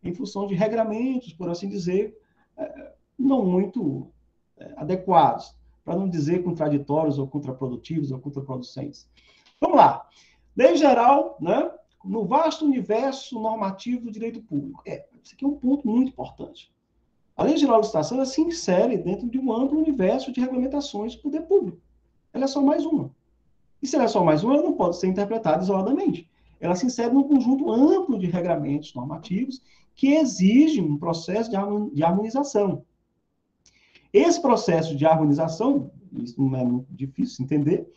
em função de regramentos, por assim dizer, não muito adequados, para não dizer contraditórios ou contraprodutivos ou contraproducentes. Vamos lá. Lei geral, né, no vasto universo normativo do direito público. Isso aqui é um ponto muito importante. A Lei Geral de Licitação ela se insere dentro de um amplo universo de regulamentações do poder público. Ela é só mais uma. E se ela é só mais uma, ela não pode ser interpretada isoladamente. Ela se insere num conjunto amplo de regramentos normativos que exigem um processo de harmonização. Esse processo de harmonização, isso não é muito difícil de entender,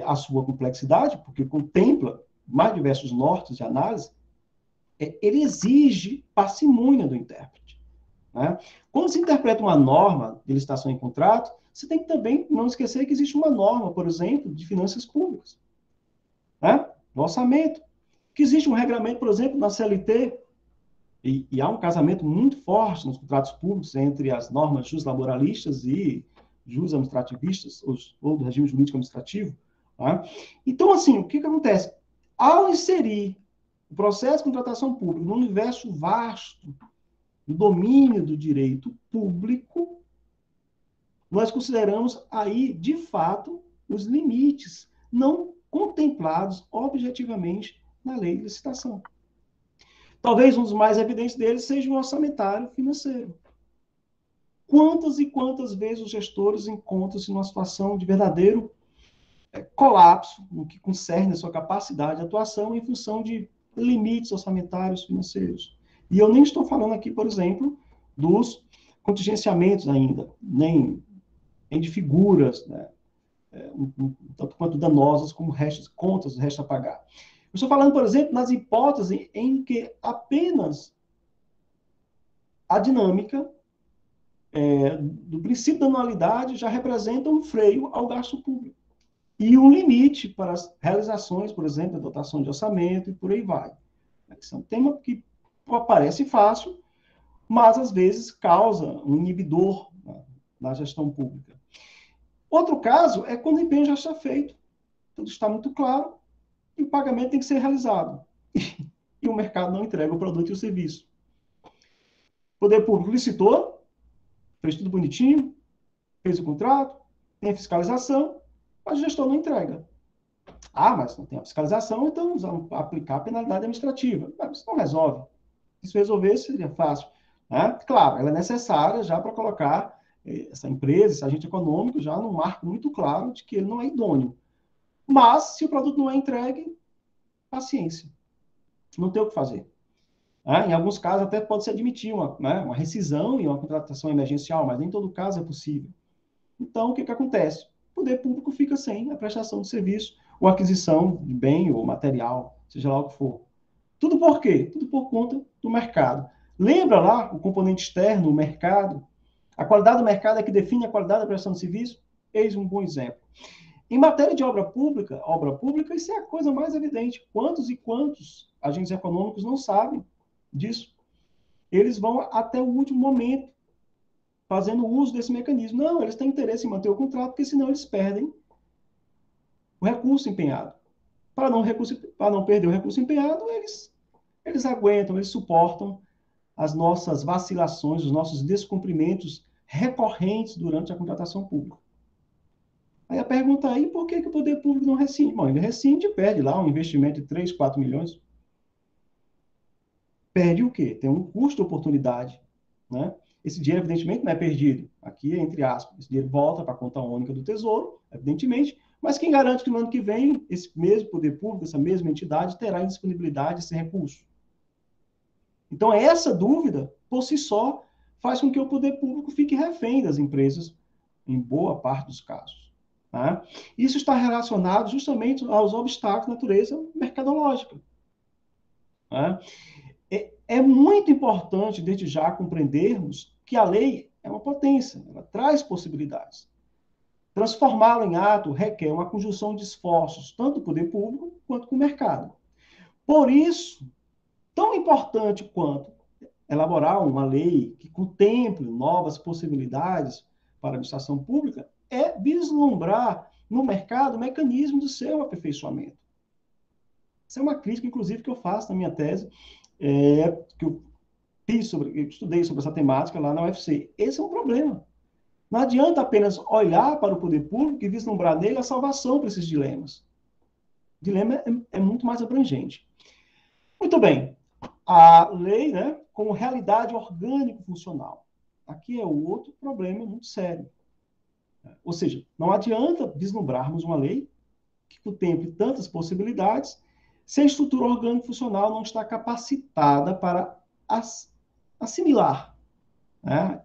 a sua complexidade, porque contempla mais diversos nortes de análise, ele exige parcimônia do intérprete. Né? Quando se interpreta uma norma de licitação em contrato, você tem que também não esquecer que existe uma norma, por exemplo, de finanças públicas, né? No orçamento, que existe um regramento, por exemplo, na CLT, e há um casamento muito forte nos contratos públicos entre as normas juslaboralistas e administrativistas, ou do regime jurídico administrativo. Tá? Então, assim, o que acontece? Ao inserir o processo de contratação pública no universo vasto do domínio do direito público, nós consideramos aí, de fato, os limites não contemplados objetivamente na lei de licitação. Talvez um dos mais evidentes deles seja o orçamentário financeiro. Quantas e quantas vezes os gestores encontram-se numa situação de verdadeiro colapso no que concerne a sua capacidade de atuação em função de limites orçamentários financeiros. E eu nem estou falando aqui, por exemplo, dos contingenciamentos ainda, nem de figuras, né, tanto quanto danosas como contas resta a pagar. Eu estou falando, por exemplo, nas hipóteses em que apenas a dinâmica do princípio da anualidade já representa um freio ao gasto público. E um limite para as realizações, por exemplo, a dotação de orçamento e por aí vai. Esse é um tema que parece fácil, mas às vezes causa um inibidor na gestão pública. Outro caso é quando o empenho já está feito, tudo está muito claro, e o pagamento tem que ser realizado. E o mercado não entrega o produto e o serviço. O poder público licitou, fez tudo bonitinho, fez o contrato, tem a fiscalização, mas o gestor não entrega. Ah, mas não tem a fiscalização, então vamos aplicar a penalidade administrativa. Mas isso não resolve. Se isso resolvesse, seria fácil. Né? Claro, ela é necessária já para colocar essa empresa, esse agente econômico, já num marco muito claro de que ele não é idôneo. Mas, se o produto não é entregue, paciência. Não tem o que fazer. Em alguns casos, até pode-se admitir uma rescisão e uma contratação emergencial, mas nem todo caso é possível. Então, o que acontece? O poder público fica sem a prestação de serviço ou aquisição de bem ou material, seja lá o que for. Tudo por quê? Tudo por conta do mercado. Lembra lá o componente externo, o mercado? A qualidade do mercado é que define a qualidade da prestação de serviço? Eis um bom exemplo. Em matéria de obra pública, isso é a coisa mais evidente. Quantos e quantos agentes econômicos não sabem disso? Eles vão até o último momento fazendo uso desse mecanismo. Não, eles têm interesse em manter o contrato, porque senão eles perdem o recurso empenhado. Para não perder o recurso empenhado, eles aguentam, eles suportam as nossas vacilações, os nossos descumprimentos recorrentes durante a contratação pública. Aí a pergunta aí, por que o poder público não rescinde? Bom, ele rescinde e perde lá um investimento de 3, 4 milhões. Perde o quê? Tem um custo de oportunidade, né? Esse dinheiro, evidentemente, não é perdido. Aqui é entre aspas. Esse dinheiro volta para a conta única do Tesouro, evidentemente, mas quem garante que no ano que vem, esse mesmo poder público, essa mesma entidade, terá em disponibilidade esse recurso? Então, essa dúvida, por si só, faz com que o poder público fique refém das empresas, em boa parte dos casos. Tá? Isso está relacionado justamente aos obstáculos de natureza mercadológica. Tá? É muito importante, desde já, compreendermos que a lei é uma potência, ela traz possibilidades. Transformá-la em ato requer uma conjunção de esforços, tanto do poder público quanto com o mercado. Por isso, tão importante quanto elaborar uma lei que contemple novas possibilidades para a administração pública é vislumbrar no mercado o mecanismo do seu aperfeiçoamento. Essa é uma crítica, inclusive, que eu faço na minha tese, que eu estudei sobre essa temática lá na UFC. Esse é um problema. Não adianta apenas olhar para o poder público e vislumbrar nele a salvação para esses dilemas. O dilema é muito mais abrangente. Muito bem. A lei, né, como realidade orgânico-funcional. Aqui é o outro problema muito sério. Ou seja, não adianta vislumbrarmos uma lei que contemple tantas possibilidades se a estrutura orgânico-funcional não está capacitada para assimilar, né,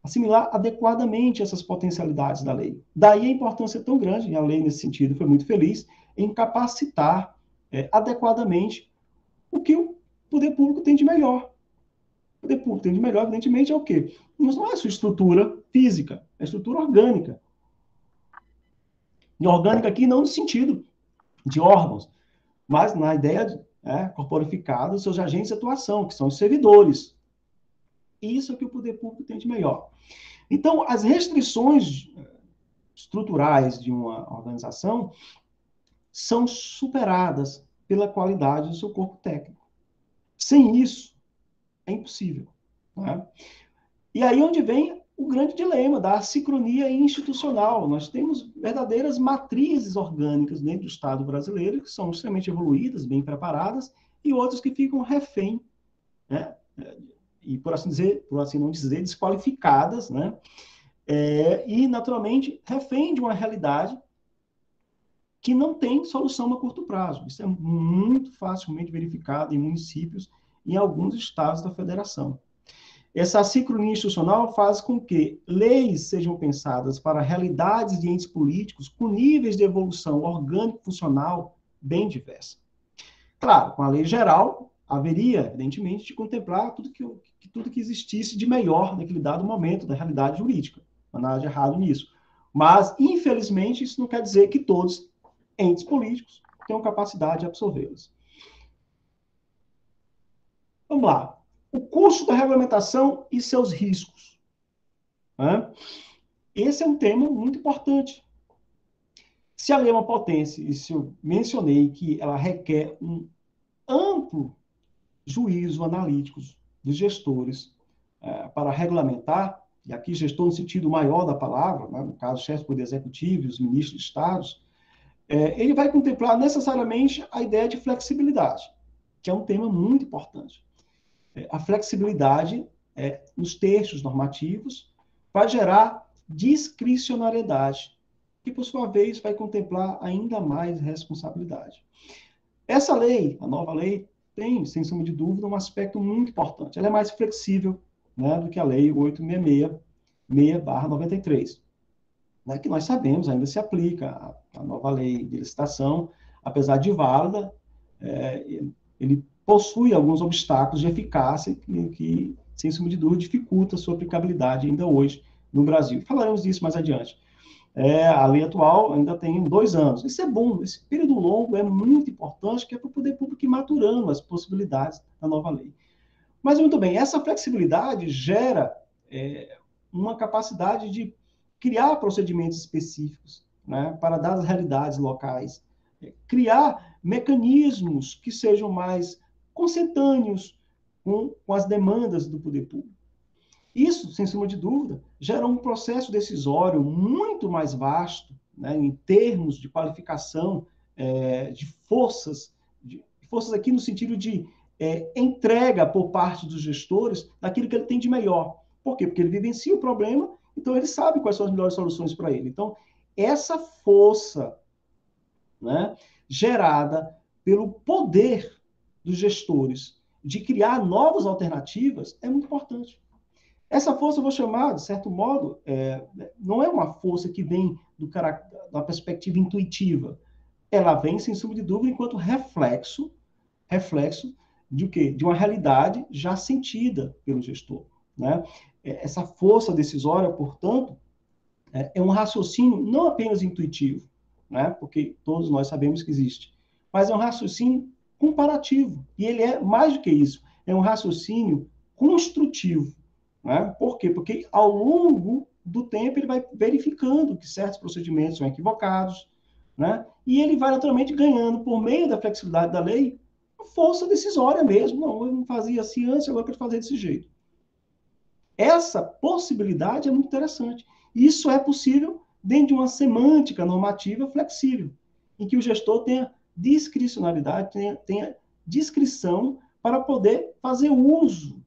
assimilar adequadamente essas potencialidades da lei. Daí a importância tão grande, e a lei, nesse sentido, foi muito feliz, em capacitar adequadamente o que o poder público tem de melhor. O poder público tem de melhor, evidentemente, é o quê? Não é a sua estrutura física, é a estrutura orgânica. E orgânica aqui não no sentido de órgãos, mas na ideia de corporificada dos seus agentes de atuação, que são os servidores. Isso é que o poder público tem de melhor. Então, as restrições estruturais de uma organização são superadas pela qualidade do seu corpo técnico. Sem isso, é impossível. Né? E aí onde vem o grande dilema da assincronia institucional. Nós temos verdadeiras matrizes orgânicas dentro do Estado brasileiro, que são extremamente evoluídas, bem preparadas, e outras que ficam refém, né? E, por assim não dizer, desqualificadas, né? E, naturalmente, refém de uma realidade que não tem solução a curto prazo. Isso é muito facilmente verificado em municípios e em alguns estados da federação. Essa assincronia institucional faz com que leis sejam pensadas para realidades de entes políticos com níveis de evolução orgânico-funcional bem diversos. Claro, com a lei geral, haveria, evidentemente, de contemplar tudo que existisse de melhor naquele dado momento da realidade jurídica. Não há nada de errado nisso. Mas, infelizmente, isso não quer dizer que todos entes políticos tenham capacidade de absorvê-las. Vamos lá. O custo da regulamentação e seus riscos. Né? Esse é um tema muito importante. Se a lei é uma potência, e se eu mencionei que ela requer um amplo juízo analítico dos gestores para regulamentar, e aqui gestor no sentido maior da palavra, né, no caso, chefe do Poder Executivo e os ministros de Estados, ele vai contemplar necessariamente a ideia de flexibilidade, que é um tema muito importante. A flexibilidade nos textos normativos vai gerar discricionariedade, que, por sua vez, vai contemplar ainda mais responsabilidade. Essa lei, a nova lei, tem, sem sombra de dúvida, um aspecto muito importante. Ela é mais flexível, né, do que a Lei 866/93, né, que nós sabemos ainda se aplica a nova lei de licitação, apesar de válida, ele possui alguns obstáculos de eficácia que, sem sombra de dúvida, dificulta a sua aplicabilidade ainda hoje no Brasil. Falaremos disso mais adiante. A lei atual ainda tem 2 anos. Isso é bom, esse período longo é muito importante, que é para o poder público ir maturando as possibilidades da nova lei. Mas, muito bem, essa flexibilidade gera uma capacidade de criar procedimentos específicos, né, para dadas realidades locais, criar mecanismos que sejam mais consentâneos com as demandas do poder público. Isso, sem sombra de dúvida, gera um processo decisório muito mais vasto, né, em termos de qualificação de forças aqui no sentido de entrega por parte dos gestores daquilo que ele tem de melhor. Por quê? Porque ele vivencia o problema, então ele sabe quais são as melhores soluções para ele. Então, essa força, né, gerada pelo poder dos gestores de criar novas alternativas é muito importante. Essa força eu vou chamar, de certo modo, não é uma força que vem da perspectiva intuitiva. Ela vem, sem sombra de dúvida, enquanto reflexo de quê? De uma realidade já sentida pelo gestor, né? Essa força decisória, portanto, é um raciocínio não apenas intuitivo, né? Porque todos nós sabemos que existe, mas é um raciocínio comparativo. E ele é mais do que isso, é um raciocínio construtivo. Né? Por quê? Porque ao longo do tempo ele vai verificando que certos procedimentos são equivocados, né? E ele vai naturalmente ganhando, por meio da flexibilidade da lei, força decisória mesmo. Não, eu não fazia assim antes, agora eu quero fazer desse jeito. Essa possibilidade é muito interessante. Isso é possível dentro de uma semântica normativa flexível, em que o gestor tenha discricionalidade, tenha discrição para poder fazer uso,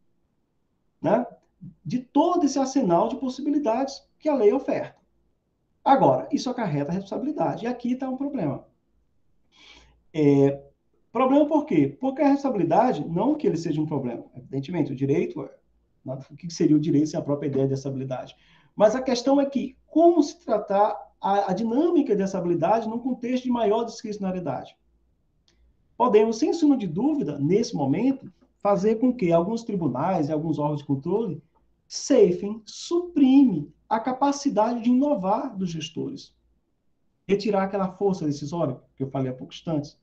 né, de todo esse arsenal de possibilidades que a lei oferta. Agora, isso acarreta a responsabilidade. E aqui está um problema. Problema por quê? Porque a responsabilidade, não que ele seja um problema. Evidentemente, o direito, o que seria o direito sem a própria ideia de estabilidade? Mas a questão é que, como se tratar a dinâmica dessa habilidade num contexto de maior discricionariedade? Podemos, sem sombra de dúvida, nesse momento, fazer com que alguns tribunais e alguns órgãos de controle suprime a capacidade de inovar dos gestores. Retirar aquela força decisória, que eu falei há poucos instantes.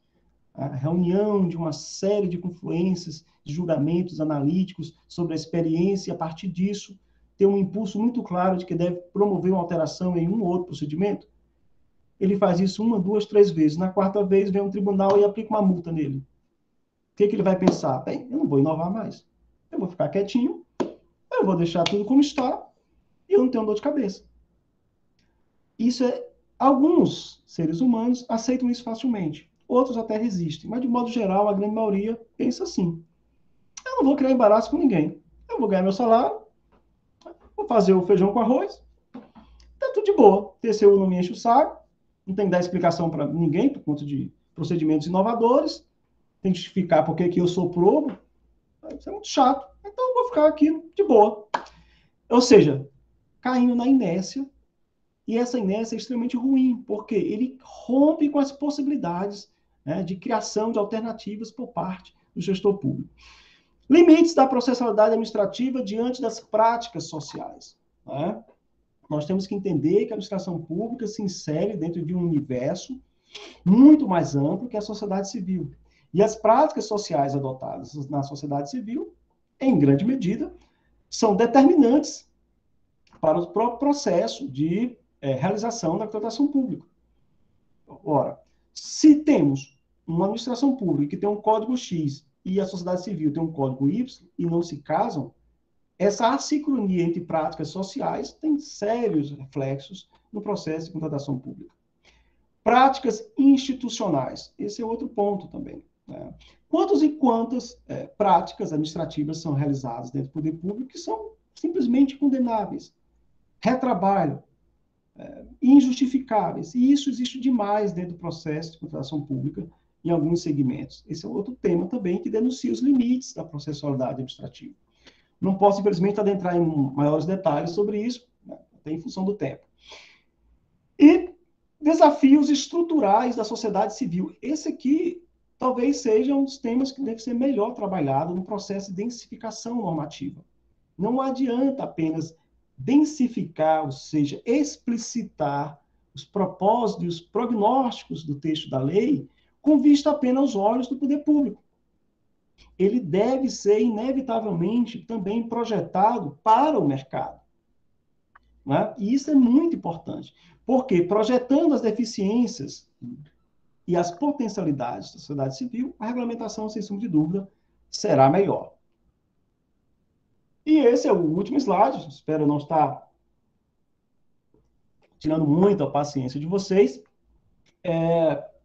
A reunião de uma série de confluências, de julgamentos analíticos sobre a experiência, e a partir disso, ter um impulso muito claro de que deve promover uma alteração em um ou outro procedimento. Ele faz isso 1, 2, 3 vezes. Na 4ª vez, vem um tribunal e aplica uma multa nele. O que ele vai pensar? Bem, eu não vou inovar mais. Eu vou ficar quietinho, eu vou deixar tudo como está, e eu não tenho dor de cabeça. Alguns seres humanos aceitam isso facilmente, outros até resistem, mas de modo geral, a grande maioria pensa assim: eu não vou criar embaraço com ninguém, eu vou ganhar meu salário, vou fazer o feijão com arroz, tá tudo de boa, TCU não me enche o saco, não tem que dar explicação para ninguém por conta de procedimentos inovadores, tem que justificar por que eu sou probo, isso é muito chato, então eu vou ficar aqui de boa. Ou seja, caindo na inércia. E essa inércia é extremamente ruim, porque ele rompe com as possibilidades, né, de criação de alternativas por parte do gestor público. Limites da processualidade administrativa diante das práticas sociais. Né? Nós temos que entender que a administração pública se insere dentro de um universo muito mais amplo que a sociedade civil. E as práticas sociais adotadas na sociedade civil, em grande medida, são determinantes para o próprio processo de realização da contratação pública. Ora, se temos uma administração pública que tem um código X e a sociedade civil tem um código Y e não se casam, essa assincronia entre práticas sociais tem sérios reflexos no processo de contratação pública. Práticas institucionais, esse é outro ponto também. Né? Quantas e quantas práticas administrativas são realizadas dentro do poder público que são simplesmente condenáveis? Retrabalho, injustificáveis. E isso existe demais dentro do processo de contratação pública em alguns segmentos. Esse é outro tema também que denuncia os limites da processualidade administrativa. Não posso simplesmente adentrar em maiores detalhes sobre isso, né? Até em função do tempo. E desafios estruturais da sociedade civil. Esse aqui talvez seja um dos temas que deve ser melhor trabalhado no processo de densificação normativa. Não adianta apenas densificar, ou seja, explicitar os propósitos e os prognósticos do texto da lei com vista apenas aos olhos do poder público. Ele deve ser, inevitavelmente, também projetado para o mercado. Né? E isso é muito importante, porque projetando as deficiências e as potencialidades da sociedade civil, a regulamentação, sem sombra de dúvida, será melhor. E esse é o último slide, espero não estar tirando muito a paciência de vocês.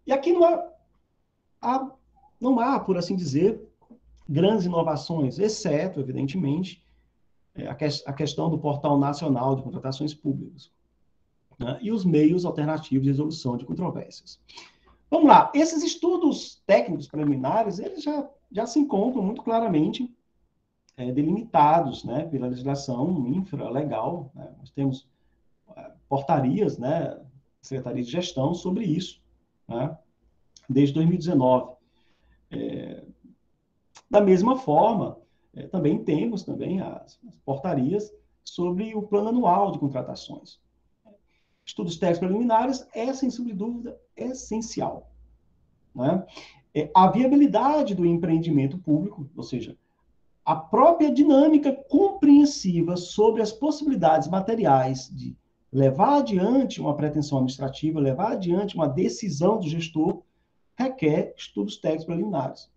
E aqui não há, por assim dizer, grandes inovações, exceto, evidentemente, a questão do Portal Nacional de Contratações Públicas, né? E os meios alternativos de resolução de controvérsias. Vamos lá, esses estudos técnicos preliminares, eles já se encontram muito claramente delimitados, né, pela legislação infralegal, né? Nós temos portarias, né, Secretaria de Gestão sobre isso, né, desde 2019. Da mesma forma, também temos as portarias sobre o Plano Anual de Contratações. Estudos técnicos preliminares é, sem sombra de dúvida, essencial. Né? A viabilidade do empreendimento público, ou seja, a própria dinâmica compreensiva sobre as possibilidades materiais de levar adiante uma pretensão administrativa, levar adiante uma decisão do gestor, requer estudos técnicos preliminares,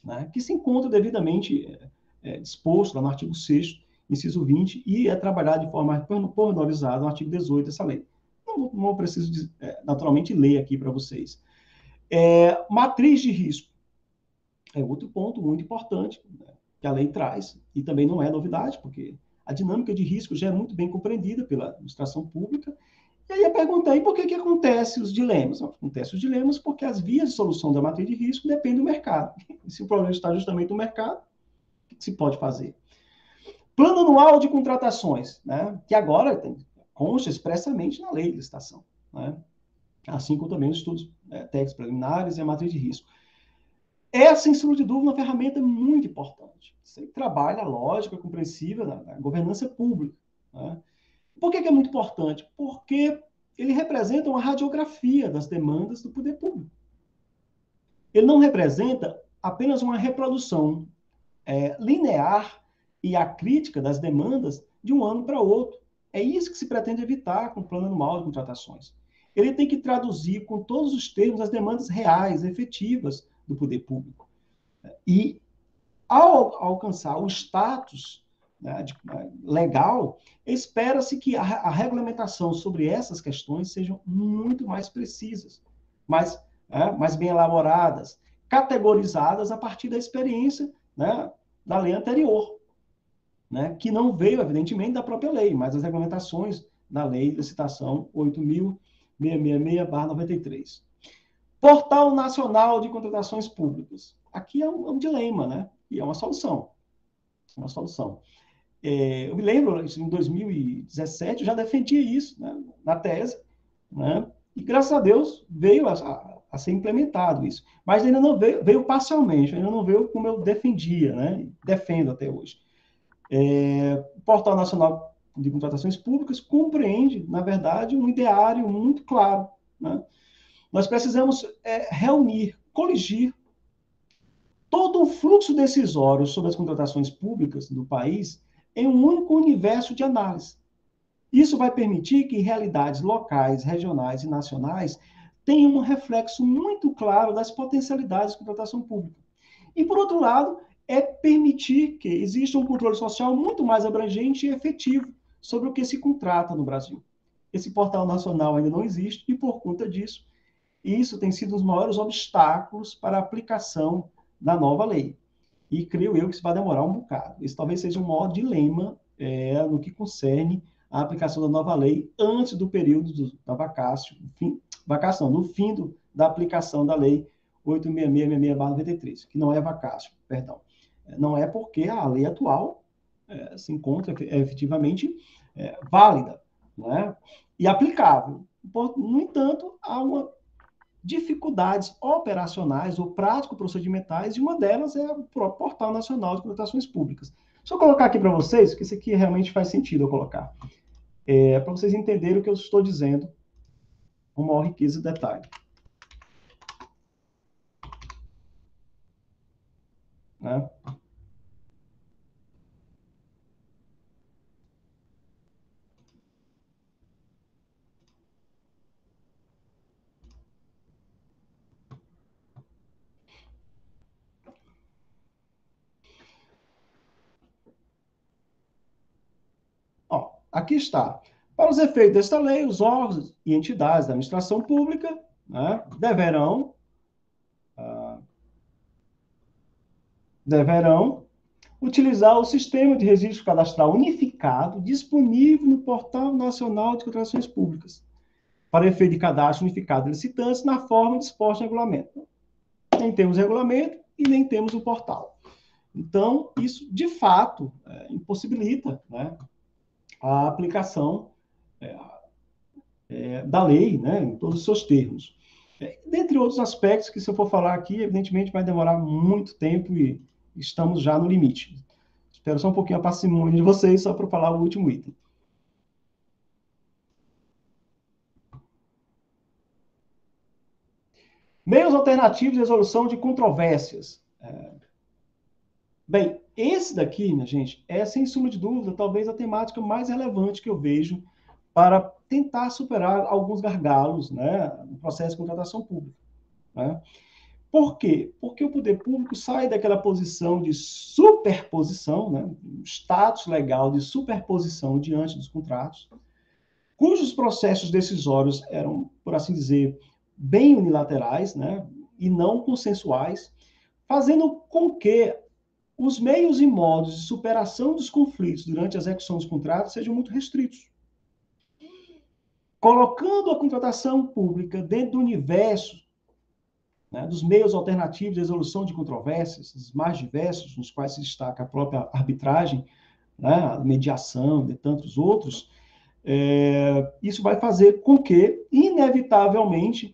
né, que se encontra devidamente disposto lá no artigo 6º, inciso 20, e é trabalhado de forma pormenorizada no artigo 18 dessa lei. Não preciso, naturalmente, ler aqui para vocês. Matriz de risco. É outro ponto muito importante, né, que a lei traz, e também não é novidade, porque a dinâmica de risco já é muito bem compreendida pela administração pública. E aí eu perguntei por que acontecem os dilemas. Acontecem os dilemas porque as vias de solução da matriz de risco dependem do mercado. E se o problema está justamente no mercado, o que se pode fazer? Plano Anual de Contratações, né, que agora consta expressamente na lei de licitação, né, assim como também os estudos técnicos preliminares e a matriz de risco. Sem sombra de dúvida, uma ferramenta muito importante. Você trabalha a lógica compreensiva da governança pública. Né? Por que é muito importante? Porque ele representa uma radiografia das demandas do poder público. Ele não representa apenas uma reprodução linear e acrítica das demandas de um ano para outro. É isso que se pretende evitar com o Plano Anual de Contratações. Ele tem que traduzir com todos os termos as demandas reais, efetivas do poder público. E, ao alcançar o status né, legal, espera-se que a regulamentação sobre essas questões sejam muito mais precisas, mais bem elaboradas, categorizadas a partir da experiência, né, da lei anterior, né, que não veio, evidentemente, da própria lei, mas as regulamentações da lei de licitação 8.666/93. Portal Nacional de Contratações Públicas. Aqui é um dilema, né? E é uma solução. Uma solução. Eu me lembro, em 2017, eu já defendia isso, né, na tese, né? E graças a Deus veio a ser implementado isso. Mas ainda não veio parcialmente, ainda não veio como eu defendia, né? Defendo até hoje. O Portal Nacional de Contratações Públicas compreende, na verdade, um ideário muito claro, né? Nós precisamos reunir, coligir todo o fluxo decisório sobre as contratações públicas do país em um único universo de análise. Isso vai permitir que realidades locais, regionais e nacionais tenham um reflexo muito claro das potencialidades de contratação pública. E, por outro lado, permitir que exista um controle social muito mais abrangente e efetivo sobre o que se contrata no Brasil. Esse portal nacional ainda não existe e, por conta disso, isso tem sido um dos maiores obstáculos para a aplicação da nova lei. E creio eu que isso vai demorar um bocado. Esse talvez seja um maior dilema no que concerne a aplicação da nova lei antes do período da vacácio, no fim da aplicação da lei 8.666/93, que não é vacácio, perdão. Não é porque a lei atual se encontra efetivamente válida, né, e aplicável. No entanto, há dificuldades operacionais ou prático-procedimentais, e uma delas é o próprio Portal Nacional de Contratações Públicas. Deixa eu colocar aqui para vocês, que isso aqui realmente faz sentido eu colocar, para vocês entenderem o que eu estou dizendo com maior riqueza e detalhe. Né? Aqui está. Para os efeitos desta lei, os órgãos e entidades da administração pública, né, deverão utilizar o sistema de registro cadastral unificado disponível no Portal Nacional de Contratações Públicas, para efeito de cadastro unificado de licitantes na forma disposta no regulamento. Nem temos regulamento e nem temos o portal. Então, isso, de fato, impossibilita, né, a aplicação da lei, né, em todos os seus termos. Dentre outros aspectos que, se eu for falar aqui, evidentemente vai demorar muito tempo e estamos já no limite. Espero só um pouquinho a parcimônia de vocês, só para falar o último item. Meios alternativos de resolução de controvérsias. Bem, esse daqui, minha gente, sem sombra de dúvida, talvez a temática mais relevante que eu vejo para tentar superar alguns gargalos, né, no processo de contratação pública. Né? Por quê? Porque o poder público sai daquela posição de superposição, né, um status legal de superposição diante dos contratos, cujos processos decisórios eram, por assim dizer, bem unilaterais, né, e não consensuais, fazendo com que os meios e modos de superação dos conflitos durante a execução dos contratos sejam muito restritos. Colocando a contratação pública dentro do universo, né, dos meios alternativos de resolução de controvérsias, os mais diversos, nos quais se destaca a própria arbitragem, né, a mediação e tantos outros, isso vai fazer com que, inevitavelmente,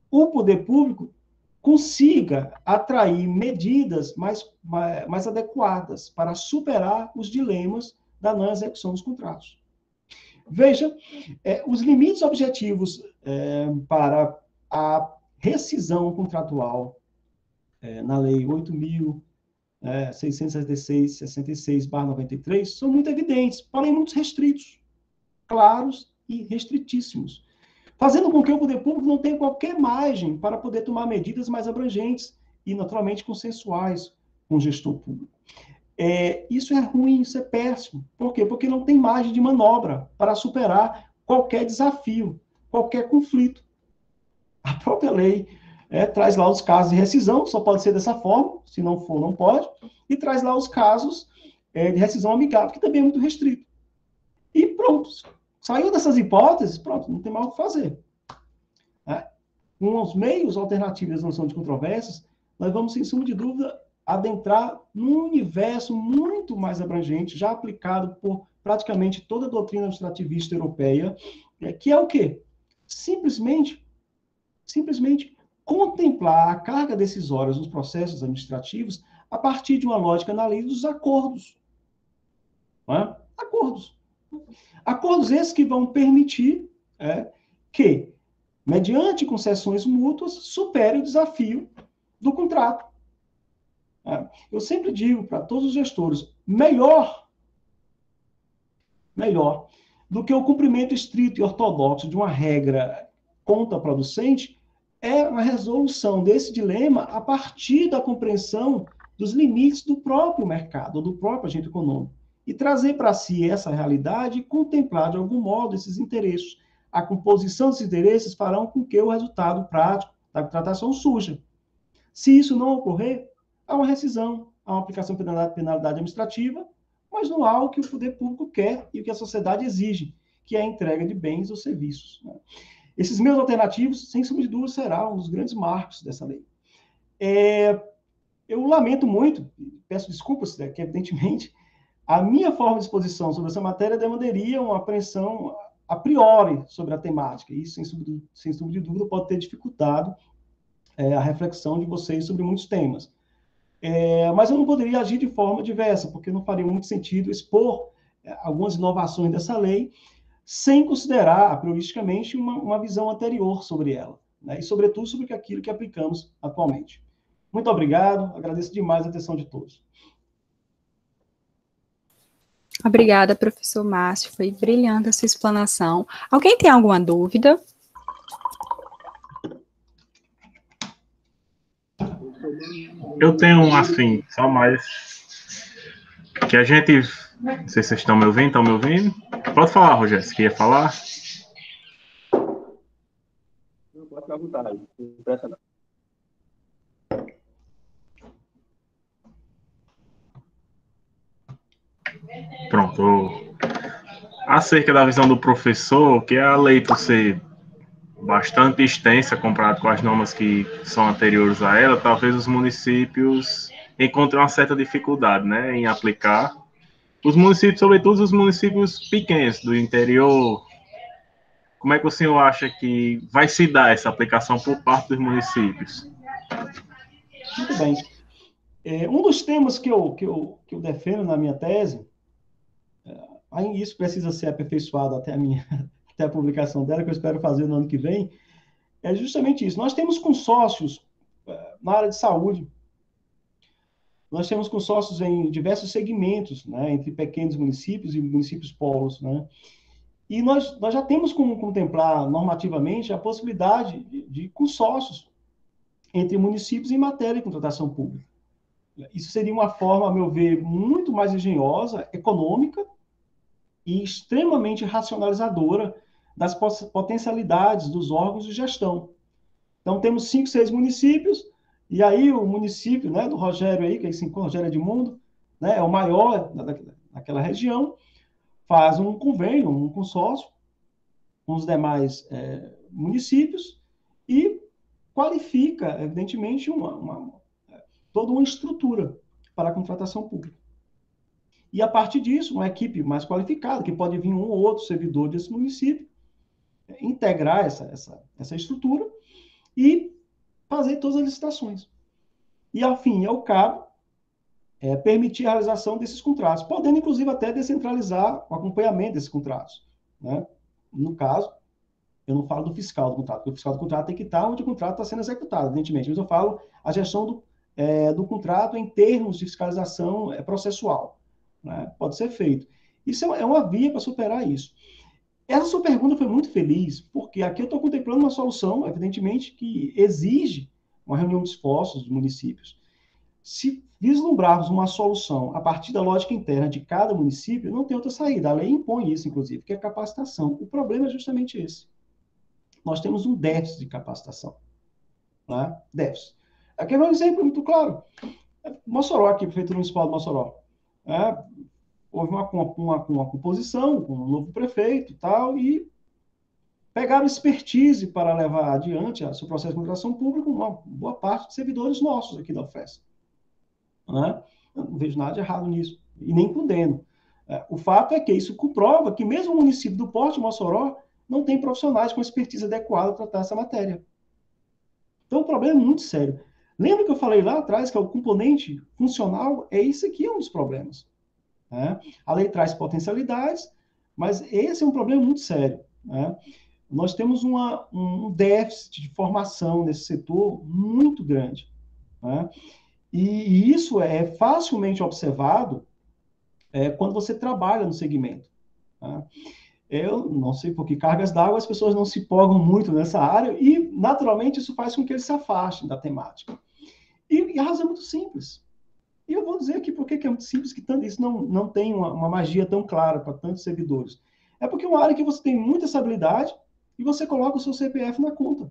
o poder público consiga atrair medidas mais adequadas para superar os dilemas da não execução dos contratos. Veja, os limites objetivos para a rescisão contratual na Lei 8.666/93 são muito evidentes, porém muito restritos, claros e restritíssimos, fazendo com que o poder público não tenha qualquer margem para poder tomar medidas mais abrangentes e, naturalmente, consensuais com o gestor público. Isso é ruim, isso é péssimo. Por quê? Porque não tem margem de manobra para superar qualquer desafio, qualquer conflito. A própria lei traz lá os casos de rescisão, só pode ser dessa forma, se não for, não pode, e traz lá os casos de rescisão amigável, que também é muito restrito. E pronto, saiu dessas hipóteses, pronto, não tem mais o que fazer. Com os meios alternativos de resolução de controvérsias, nós vamos, sem sombra de dúvida, adentrar num universo muito mais abrangente, já aplicado por praticamente toda a doutrina administrativista europeia, que é o quê? Simplesmente contemplar a carga decisória dos processos administrativos a partir de uma lógica analítica dos acordos. Acordos. Acordos esses que vão permitir que, mediante concessões mútuas, supere o desafio do contrato. Eu sempre digo para todos os gestores, melhor do que o cumprimento estrito e ortodoxo de uma regra contraproducente é uma resolução desse dilema a partir da compreensão dos limites do próprio mercado, ou do próprio agente econômico, e trazer para si essa realidade e contemplar, de algum modo, esses interesses. A composição desses interesses farão com que o resultado prático da contratação surja. Se isso não ocorrer, há uma rescisão, há uma aplicação de penalidade administrativa, mas não há o que o poder público quer e o que a sociedade exige, que é a entrega de bens ou serviços. Esses meios alternativos, sem sombra de dúvida, será um dos grandes marcos dessa lei. Eu lamento muito, peço desculpas, que evidentemente a minha forma de exposição sobre essa matéria demandaria uma apreensão a priori sobre a temática. Isso, sem sombra de dúvida, pode ter dificultado a reflexão de vocês sobre muitos temas. Mas eu não poderia agir de forma diversa, porque não faria muito sentido expor algumas inovações dessa lei sem considerar, a prioristicamente, uma visão anterior sobre ela, né? E, sobretudo, sobre aquilo que aplicamos atualmente. Muito obrigado, agradeço demais a atenção de todos. Obrigada, professor Márcio, foi brilhante a sua explanação. Alguém tem alguma dúvida? Eu tenho, assim, só mais que a gente... Não sei se vocês estão me ouvindo, Pode falar, Rogério, você queria falar? Não, pode ficar à vontade. Pronto. Acerca da visão do professor, que a lei, por ser bastante extensa comparado com as normas que são anteriores a ela, talvez os municípios encontrem uma certa dificuldade, né, em aplicar. Os municípios, sobretudo os municípios pequenos do interior, como é que o senhor acha que vai se dar essa aplicação por parte dos municípios? Muito bem. Um dos temas que eu defendo na minha tese, isso precisa ser aperfeiçoado até a publicação dela, que eu espero fazer no ano que vem, é justamente isso. Nós temos consórcios na área de saúde, nós temos consórcios em diversos segmentos, né, entre pequenos municípios e municípios polos, né? E nós já temos como contemplar normativamente a possibilidade de consórcios entre municípios em matéria de contratação pública. Isso seria uma forma, a meu ver, muito mais engenhosa, econômica e extremamente racionalizadora das potencialidades dos órgãos de gestão. Então, temos 5, 6 municípios, e aí o município, né, do Rogério aí, que é o Rogério Edmundo, né, é o maior daquela região, faz um convênio, um consórcio com os demais municípios e qualifica, evidentemente, toda uma estrutura para a contratação pública. E, a partir disso, uma equipe mais qualificada, que pode vir um ou outro servidor desse município, integrar essa estrutura e fazer todas as licitações. E, ao fim e ao cabo, permitir a realização desses contratos, podendo, inclusive, até descentralizar o acompanhamento desses contratos, né? No caso, eu não falo do fiscal do contrato, porque o fiscal do contrato tem que estar onde o contrato está sendo executado, evidentemente, mas eu falo a gestão do contrato em termos de fiscalização processual, né? Pode ser feito. Isso é uma via para superar isso. Essa sua pergunta foi muito feliz, porque aqui eu estou contemplando uma solução, evidentemente, que exige uma reunião de esforços dos municípios. Se vislumbrarmos uma solução a partir da lógica interna de cada município, não tem outra saída. A lei impõe isso, inclusive, que é a capacitação. O problema é justamente esse. Nós temos um déficit de capacitação. Né? Déficit. Aqui é um exemplo muito claro. Mossoró, aqui, Prefeitura Municipal de Mossoró. Houve uma composição com um novo prefeito e tal, e pegaram expertise para levar adiante o seu processo de contratação pública, uma boa parte de servidores nossos aqui da UFES. Né? Eu não vejo nada de errado nisso, e nem condeno. O fato é que isso comprova que mesmo o município do Porto de Mossoró não tem profissionais com expertise adequada para tratar essa matéria. Então, o problema é muito sério. Lembra que eu falei lá atrás que é o componente funcional? É isso aqui, é um dos problemas. Né? A lei traz potencialidades, mas esse é um problema muito sério. Né? Nós temos um déficit de formação nesse setor muito grande. Né? E isso é facilmente observado quando você trabalha no segmento. Tá? Eu não sei por que cargas d'água as pessoas não se empolgam muito nessa área e, naturalmente, isso faz com que eles se afastem da temática. E a razão é muito simples. E eu vou dizer aqui por que é muito simples, que isso não tem uma magia tão clara para tantos servidores. É porque é uma área que você tem muita estabilidade e você coloca o seu CPF na conta.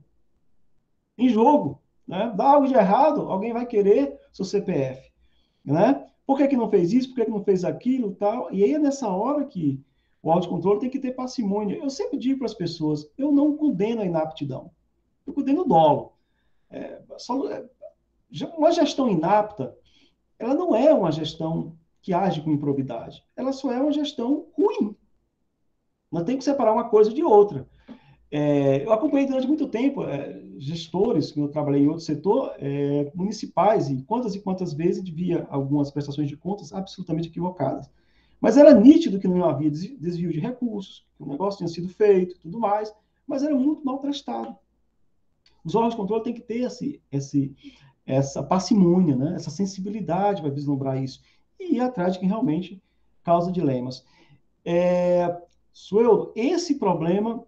Em jogo. Né? Dá algo de errado, alguém vai querer seu CPF. Né? Por que não fez isso? Por que não fez aquilo? Tal? E aí é nessa hora que o autocontrole tem que ter parcimônia. Eu sempre digo para as pessoas, eu não condeno a inaptidão. Eu condeno o dolo. Uma gestão inapta, ela não é uma gestão que age com improbidade. Ela só é uma gestão ruim. Nós temos que separar uma coisa de outra. Eu acompanhei durante muito tempo gestores, que eu trabalhei em outro setor, municipais, e quantas vezes via algumas prestações de contas absolutamente equivocadas. Mas era nítido que não havia desvio de recursos, que o negócio tinha sido feito, tudo mais, mas era muito mal prestado. Os órgãos de controle têm que ter essa parcimônia, né? Essa sensibilidade para vislumbrar isso, e ir atrás de quem realmente causa dilemas. Sueldo, esse problema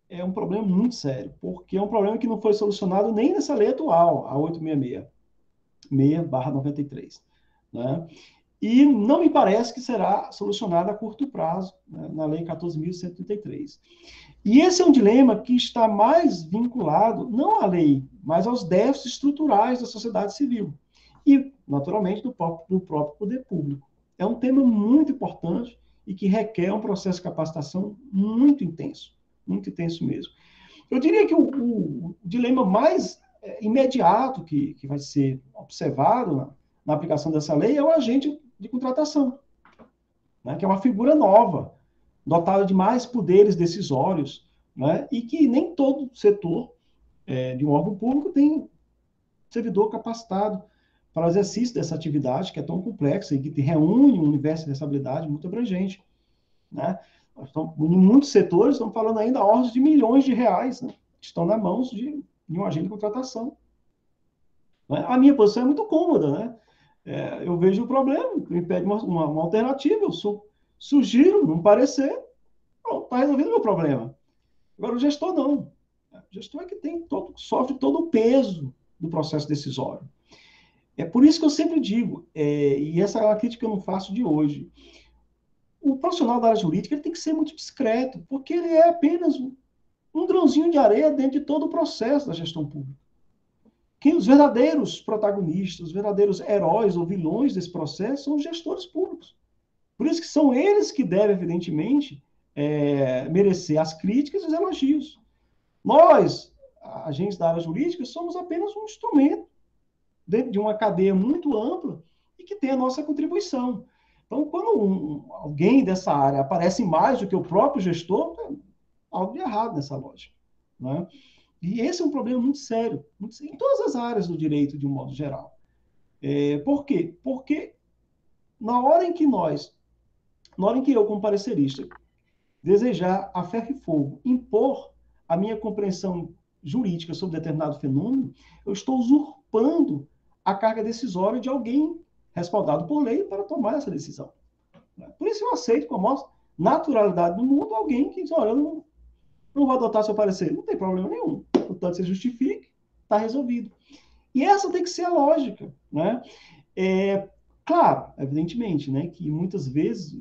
é um problema muito sério, porque é um problema que não foi solucionado nem nessa lei atual, a 866/93. Né? E não me parece que será solucionado a curto prazo, né, na lei 14.133. E esse é um dilema que está mais vinculado, não à lei, mas aos déficits estruturais da sociedade civil. E, naturalmente, do próprio poder público. É um tema muito importante e que requer um processo de capacitação muito intenso mesmo. Eu diria que o dilema mais imediato que vai ser observado na aplicação dessa lei é o agente de contratação, né, que é uma figura nova, dotada de mais poderes decisórios, né, e que nem todo setor de um órgão público tem servidor capacitado para o exercício dessa atividade, que é tão complexa e que reúne um universo de responsabilidade muito abrangente. Né? Em muitos setores, estamos falando ainda ordens de milhões de reais, né, que estão nas mãos de um agente de contratação. Né? A minha posição é muito cômoda, né? Eu vejo o problema, me pede uma alternativa, eu sugiro, num parecer, está resolvido o meu problema. Agora, o gestor não. O gestor é que sofre todo o peso do processo decisório. É por isso que eu sempre digo, e essa é uma crítica que eu não faço de hoje, o profissional da área jurídica ele tem que ser muito discreto, porque ele é apenas um grãozinho de areia dentro de todo o processo da gestão pública. Que os verdadeiros protagonistas, os verdadeiros heróis ou vilões desse processo são os gestores públicos. Por isso que são eles que devem, evidentemente, merecer as críticas e os elogios. Nós, agentes da área jurídica, somos apenas um instrumento dentro de uma cadeia muito ampla e que tem a nossa contribuição. Então, quando alguém dessa área aparece mais do que o próprio gestor, tem algo de errado nessa lógica. Né? E esse é um problema muito sério, em todas as áreas do direito, de um modo geral. Por quê? Porque na hora em que eu, como parecerista, desejar a ferro e fogo, impor a minha compreensão jurídica sobre determinado fenômeno, eu estou usurpando a carga decisória de alguém respaldado por lei para tomar essa decisão. Por isso eu aceito com a maior naturalidade do mundo alguém que diz, olha, eu não vou adotar seu parecer. Não tem problema nenhum. Portanto, você justifique, está resolvido. E essa tem que ser a lógica. Né? Claro, evidentemente, né, que muitas vezes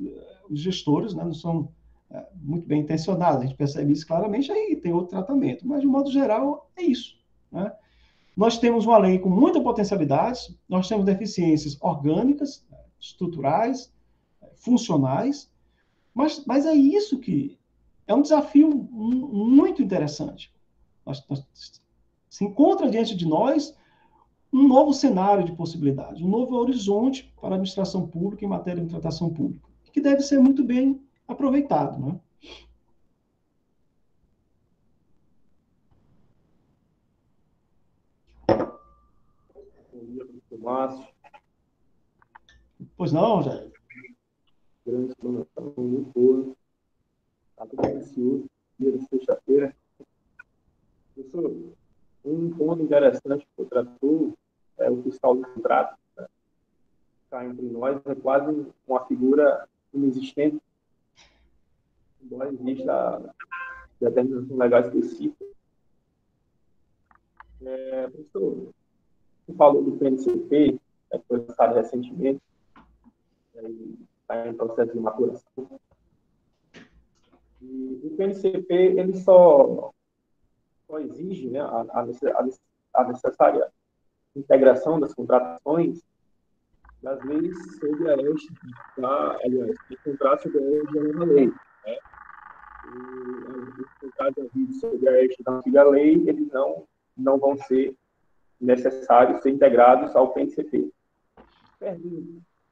os gestores, né, não são muito bem intencionados, a gente percebe isso claramente, aí tem outro tratamento, mas de modo geral é isso, né? Nós temos uma lei com muita potencialidade, nós temos deficiências orgânicas, estruturais, funcionais, mas é isso que é um desafio muito interessante. Se encontra diante de nós um novo cenário de possibilidades, um novo horizonte para a administração pública em matéria de contratação pública, que deve ser muito bem aproveitado, né? Bom dia, professor Márcio. Pois não, Jair? Grande explanação, muito boa. Está tudo ansioso, dia de sexta-feira. Professor, um ponto interessante que eu tratou é o fiscal do contrato. Né? Cá entre nós é quase uma figura inexistente, embora exista determinação legal específica. Professor, você falou do PNCP, que foi lançado recentemente, está em processo de maturação. E o PNCP, ele só exige, né, a necessária integração das contratações das leis sob a égide aliás, de contratos sob a égide da nova lei. Né? Os contratos havidos sob a égide da antiga lei, eles não vão ser necessários ser integrados ao PNCP.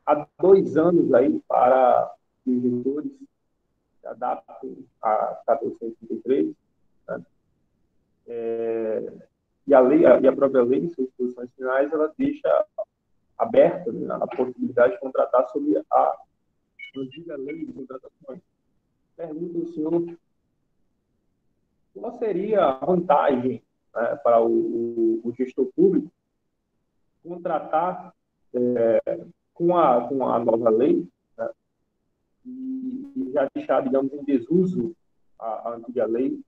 Há 2 anos aí para que os gestores se adaptem a 1433, né? E a própria lei, em suas disposições finais, ela deixa aberta, né, a possibilidade de contratar sobre a antiga lei de contratações. Pergunto ao senhor qual seria a vantagem, né, para o gestor público contratar com a nova lei, né, e já deixar, digamos, em desuso a antiga lei.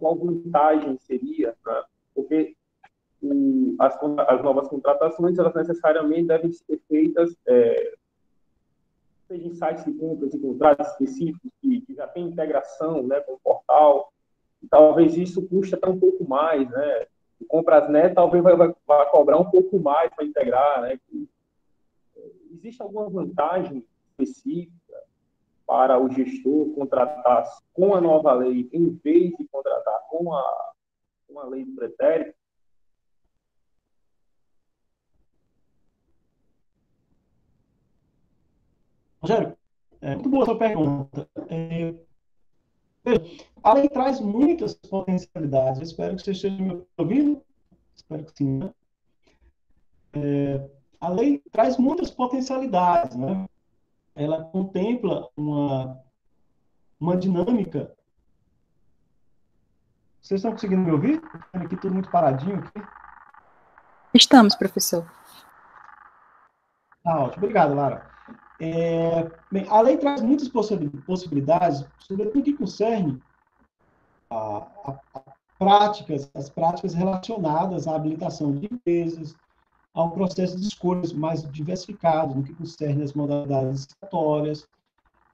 Qual vantagem seria, né? Porque as novas contratações, elas necessariamente devem ser feitas, seja em sites de compras e contratos específicos que já tem integração, né, com o portal, e talvez isso custe até um pouco mais, né? O Compras.net talvez vai cobrar um pouco mais para integrar, né? Existe alguma vantagem específica para o gestor contratar com a nova lei em vez de contratar com a lei do pretérito? Rogério, muito boa a sua pergunta. A lei traz muitas potencialidades. Eu espero que você esteja me ouvindo. Espero que sim, né? A lei traz muitas potencialidades, né? Ela contempla uma dinâmica. Vocês estão conseguindo me ouvir? Estou aqui tudo muito paradinho aqui. Estamos, professor. Ótimo. Obrigado, Lara. Bem, a lei traz muitas possibilidades, sobretudo que concerne as práticas relacionadas à habilitação de empresas, ao processo de escolhas mais diversificado, no que concerne as modalidades licitatórias,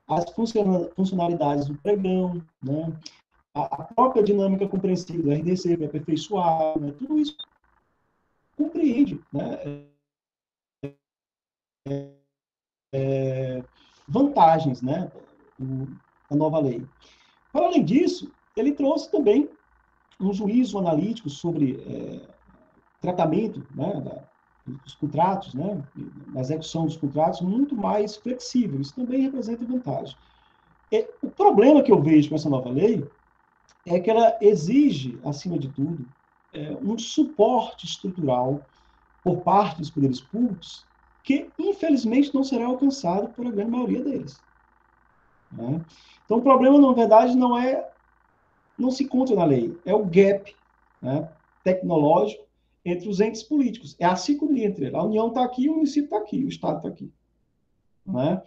as funcionalidades do pregão, né? A própria dinâmica compreensível do RDC para aperfeiçoar, né? Tudo isso compreende, né? Vantagens, né? A nova lei. Para além disso, ele trouxe também um juízo analítico sobre tratamento, né, dos contratos, né, da execução dos contratos, muito mais flexível. Isso também representa vantagem. O problema que eu vejo com essa nova lei é que ela exige, acima de tudo, um suporte estrutural por parte dos poderes públicos que, infelizmente, não será alcançado por a grande maioria deles. Né? Então, o problema, na verdade, não se encontra na lei, é o gap, né, tecnológico entre os entes políticos. É a sincronia entre eles. A União está aqui, o município está aqui, o Estado está aqui. Né?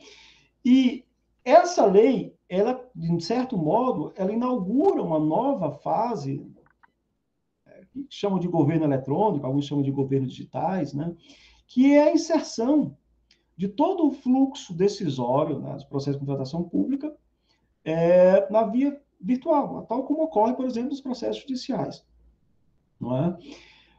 E essa lei, ela, de um certo modo, ela inaugura uma nova fase que chamam de governo eletrônico, alguns chamam de governo digitais, né? Que é a inserção de todo o fluxo decisório, né, dos processos de contratação pública na via virtual, tal como ocorre, por exemplo, nos processos judiciais. Não é?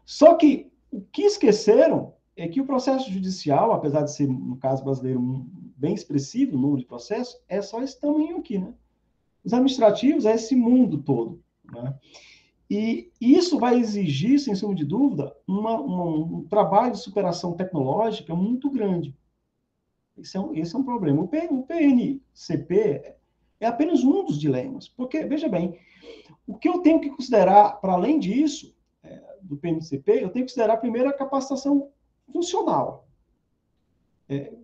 Só que o que esqueceram é que o processo judicial, apesar de ser, no caso brasileiro, bem expressivo o número de processos, é só esse tamanho aqui, né? Os administrativos é esse mundo todo, né? E isso vai exigir, sem sombra de dúvida, um trabalho de superação tecnológica muito grande. Esse é um problema. O PNCP é apenas um dos dilemas, porque, veja bem, o que eu tenho que considerar, para além disso, do PNCP, eu tenho que considerar primeiro a capacitação funcional.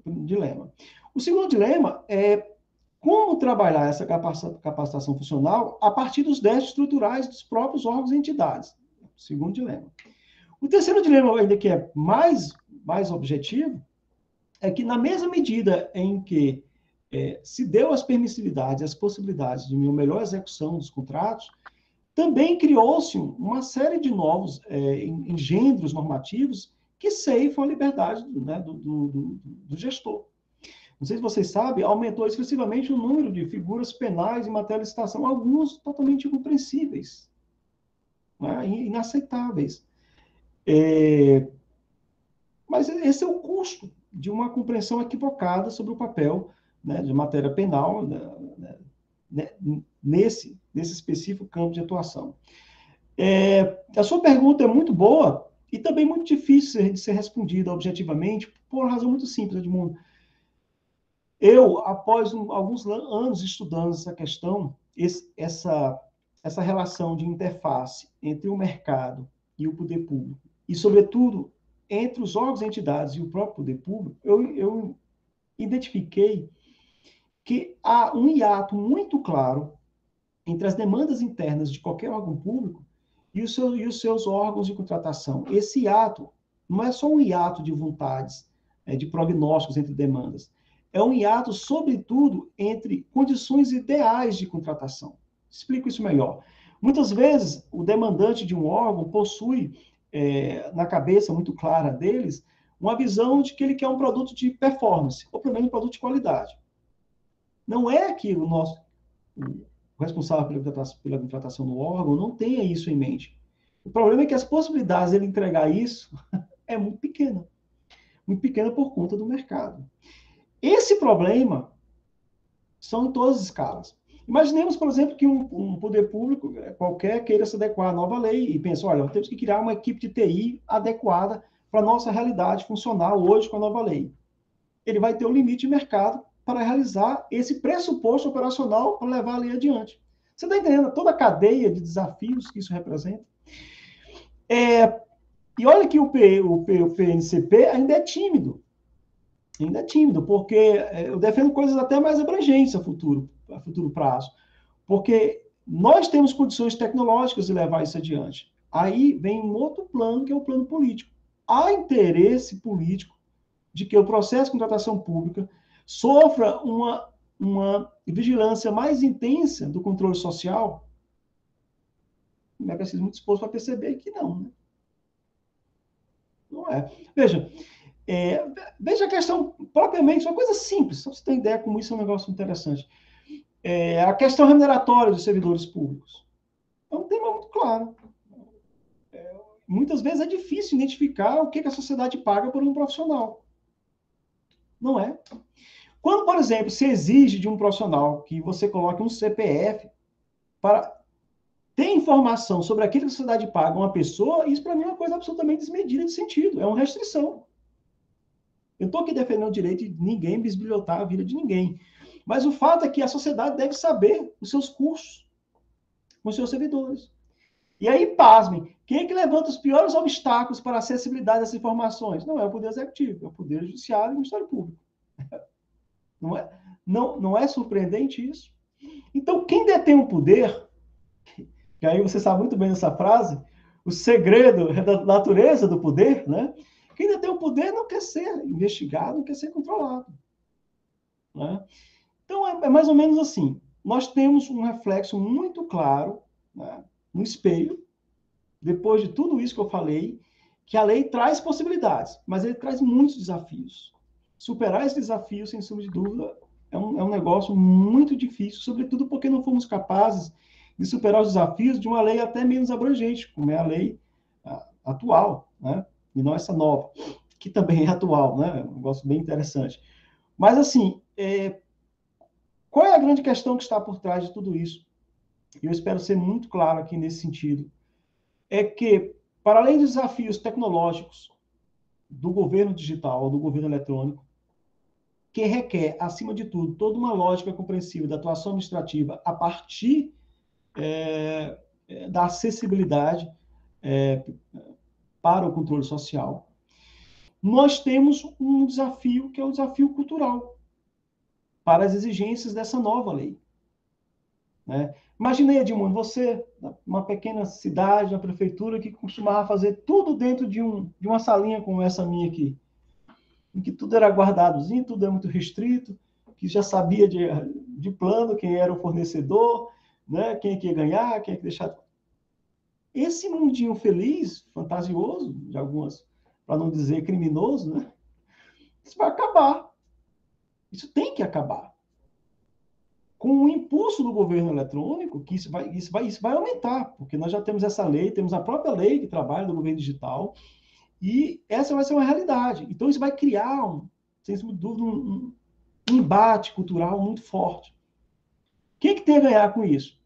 Um dilema. O segundo dilema é como trabalhar essa capacitação funcional a partir dos déficits estruturais dos próprios órgãos e entidades. Segundo dilema. O terceiro dilema, ainda que é mais objetivo, é que na mesma medida em que se deu as permissividades, as possibilidades de uma melhor execução dos contratos, também criou-se uma série de novos engendros normativos que ceifam a liberdade, né, do gestor. Não sei se vocês sabem, aumentou expressivamente o número de figuras penais em matéria de licitação, alguns totalmente incompreensíveis, né, inaceitáveis. Mas esse é o custo de uma compreensão equivocada sobre o papel, né, de matéria penal, né, nesse específico campo de atuação. A sua pergunta é muito boa e também muito difícil de ser respondida objetivamente, por uma razão muito simples, Edmundo. Eu, após alguns anos estudando essa questão, essa relação de interface entre o mercado e o poder público, e, sobretudo, entre os órgãos e entidades e o próprio poder público, eu identifiquei que há um hiato muito claro entre as demandas internas de qualquer órgão público e os seus órgãos de contratação. Esse hiato não é só um hiato de vontades, de prognósticos entre demandas. É um hiato, sobretudo, entre condições ideais de contratação. Explico isso melhor. Muitas vezes, o demandante de um órgão possui, na cabeça muito clara deles, uma visão de que ele quer um produto de performance, ou pelo menos um produto de qualidade. Não é que o responsável pela contratação do órgão não tenha isso em mente. O problema é que as possibilidades de ele entregar isso é muito pequena por conta do mercado. Esse problema são em todas as escalas. Imaginemos, por exemplo, que um poder público qualquer queira se adequar à nova lei e pensa, olha, temos que criar uma equipe de TI adequada para a nossa realidade funcional hoje com a nova lei. Ele vai ter um limite de mercado para realizar esse pressuposto operacional para levar a lei adiante. Você está entendendo toda a cadeia de desafios que isso representa? E olha que o PNCP ainda é tímido. Ainda é tímido, porque eu defendo coisas até mais abrangentes a futuro prazo. Porque nós temos condições tecnológicas de levar isso adiante. Aí vem um outro plano, que é o plano político. Há interesse político de que o processo de contratação pública sofra uma vigilância mais intensa do controle social. Não é preciso muito esforço para perceber que não, né? Não é. Veja a questão propriamente, uma coisa simples, só para você ter ideia como isso é um negócio interessante. A questão remuneratória dos servidores públicos. É um tema muito claro. Muitas vezes é difícil identificar o que a sociedade paga por um profissional. Não é? Quando, por exemplo, se exige de um profissional que você coloque um CPF para ter informação sobre aquilo que a sociedade paga a uma pessoa, isso para mim é uma coisa absolutamente desmedida de sentido, é uma restrição. Eu estou aqui defendendo o direito de ninguém bisbilhotar a vida de ninguém. Mas o fato é que a sociedade deve saber os seus custos com os seus servidores. E aí, pasmem, quem é que levanta os piores obstáculos para a acessibilidade dessas informações? Não é o Poder Executivo, é o Poder Judiciário e o Ministério Público. Não é surpreendente isso? Então, quem detém o poder, que aí você sabe muito bem dessa frase, o segredo da natureza do poder, né? Quem detém o poder não quer ser investigado, não quer ser controlado. Né? Então, é mais ou menos assim. Nós temos um reflexo muito claro, né, no espelho, depois de tudo isso que eu falei, que a lei traz possibilidades, mas ele traz muitos desafios. Superar esses desafios, sem sombra de dúvida, é um negócio muito difícil, sobretudo porque não fomos capazes de superar os desafios de uma lei até menos abrangente, como é a lei atual, né? E não essa nova, que também é atual, né? É um negócio bem interessante. Mas, assim, qual é a grande questão que está por trás de tudo isso? E eu espero ser muito claro aqui nesse sentido. É que, para além dos desafios tecnológicos do governo digital, do governo eletrônico, que requer, acima de tudo, toda uma lógica compreensível da atuação administrativa a partir da acessibilidade para o controle social, nós temos um desafio que é o desafio cultural para as exigências dessa nova lei. Né? Imaginei, Edmundo, você, uma pequena cidade, uma prefeitura que costumava fazer tudo dentro de uma salinha como essa minha aqui, em que tudo era guardadozinho, tudo é muito restrito, que já sabia de plano quem era o fornecedor, né? Quem é que ia ganhar, quem é que deixar. Esse mundinho feliz, fantasioso, de algumas, para não dizer criminoso, né? Isso vai acabar. Isso tem que acabar. Com o impulso do governo eletrônico, que isso vai aumentar, porque nós já temos essa lei, temos a própria lei que trabalha do governo digital, e essa vai ser uma realidade. Então, isso vai criar, sem dúvida, um embate cultural muito forte. Quem é que tem a ganhar com isso?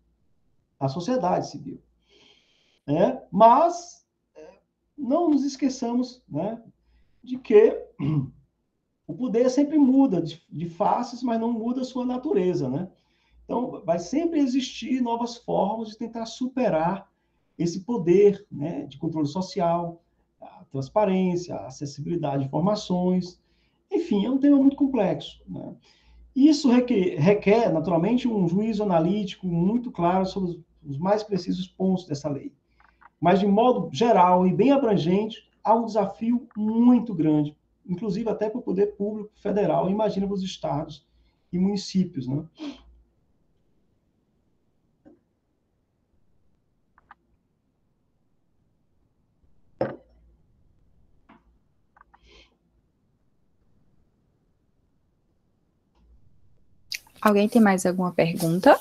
A sociedade civil. Mas não nos esqueçamos, né, de que o poder sempre muda de faces, mas não muda a sua natureza, né? Então, vai sempre existir novas formas de tentar superar esse poder, né, de controle social, a transparência, a acessibilidade de informações. Enfim, é um tema muito complexo, né? Isso requer, naturalmente, um juízo analítico muito claro sobre os mais precisos pontos dessa lei. Mas, de modo geral e bem abrangente, há um desafio muito grande, inclusive até para o poder público federal, imagina para os estados e municípios, né? Alguém tem mais alguma pergunta?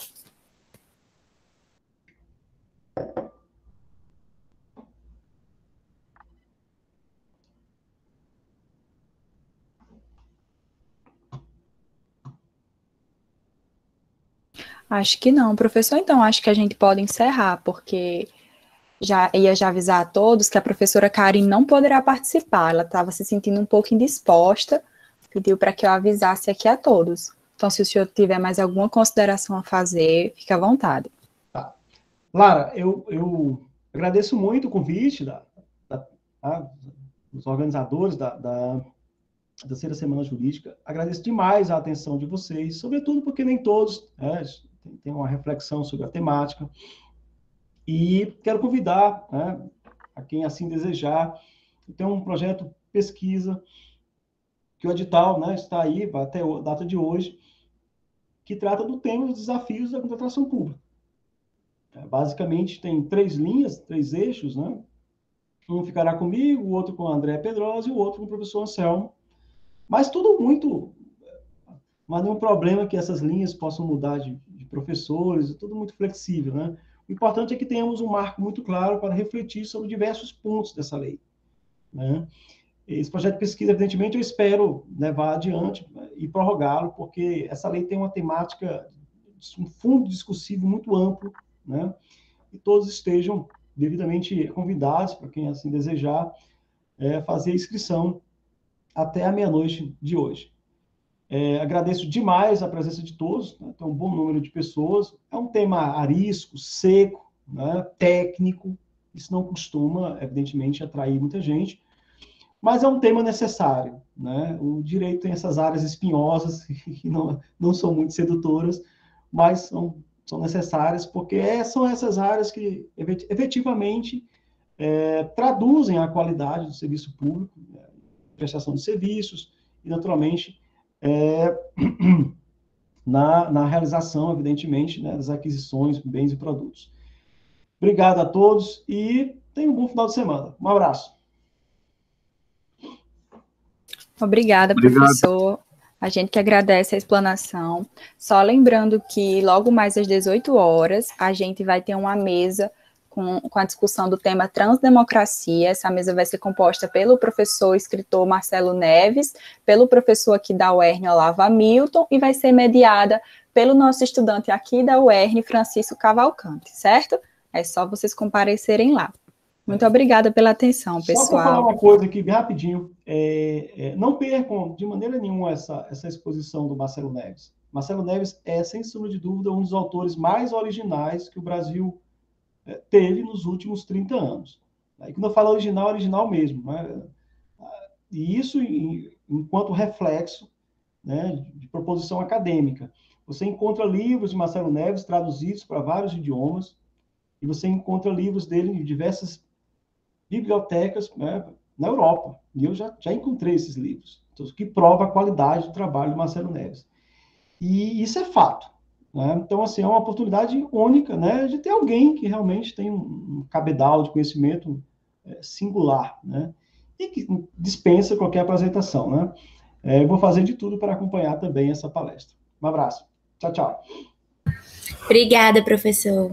Acho que não, professor. Então, acho que a gente pode encerrar, porque já avisar a todos que a professora Karen não poderá participar. Ela estava se sentindo um pouco indisposta, pediu para que eu avisasse aqui a todos. Então, se o senhor tiver mais alguma consideração a fazer, fique à vontade. Tá. Lara, eu agradeço muito o convite dos organizadores da terceira semana jurídica. Agradeço demais a atenção de vocês, sobretudo porque nem todos têm uma reflexão sobre a temática. E quero convidar, né, a quem assim desejar, tem um projeto pesquisa, que o edital, né, está aí, até a data de hoje, que trata do tema dos desafios da contratação pública. Basicamente, tem 3 linhas, 3 eixos, né? Um ficará comigo, o outro com o André Pedrosa e o outro com o professor Anselmo. Mas tudo muito... Mas nenhum problema que essas linhas possam mudar de professores, tudo muito flexível, né? O importante é que tenhamos um marco muito claro para refletir sobre diversos pontos dessa lei, né? Esse projeto de pesquisa, evidentemente, eu espero levar adiante e prorrogá-lo, porque essa lei tem uma temática, um fundo discursivo muito amplo, né? E todos estejam devidamente convidados, para quem assim desejar, fazer a inscrição até a meia-noite de hoje. Agradeço demais a presença de todos, né? Tem um bom número de pessoas. É um tema arisco, seco, né? Técnico. Isso não costuma, evidentemente, atrair muita gente, mas é um tema necessário, né? O direito tem essas áreas espinhosas que não são muito sedutoras, mas são necessárias porque são essas áreas que efetivamente traduzem a qualidade do serviço público, prestação de serviços e, naturalmente, na realização, evidentemente, né, das aquisições, bens e produtos. Obrigado a todos e Tenha um bom final de semana. Um abraço. Obrigada, professor. A gente que agradece a explanação. Só lembrando que logo mais às 18 horas, a gente vai ter uma mesa com a discussão do tema transdemocracia. Essa mesa vai ser composta pelo professor escritor Marcelo Neves, pelo professor aqui da UERN, Olavo Hamilton, e vai ser mediada pelo nosso estudante aqui da UERN, Francisco Cavalcante, certo? É só vocês comparecerem lá. Muito obrigada pela atenção, pessoal. Só para falar uma coisa aqui, rapidinho. Não percam de maneira nenhuma essa exposição do Marcelo Neves. Marcelo Neves é, sem sombra de dúvida, um dos autores mais originais que o Brasil teve nos últimos 30 anos. E quando eu falo original, original mesmo. Né? E isso enquanto reflexo, né, de proposição acadêmica. Você encontra livros de Marcelo Neves traduzidos para vários idiomas, e você encontra livros dele em diversas bibliotecas, né, na Europa. E eu já encontrei esses livros, que prova a qualidade do trabalho de Marcelo Neves. E isso é fato. Né? Então, assim, é uma oportunidade única, né, de ter alguém que realmente tem um cabedal de conhecimento singular, né, e que dispensa qualquer apresentação. Né? Eu vou fazer de tudo para acompanhar também essa palestra. Um abraço. Tchau, tchau. Obrigada, professor.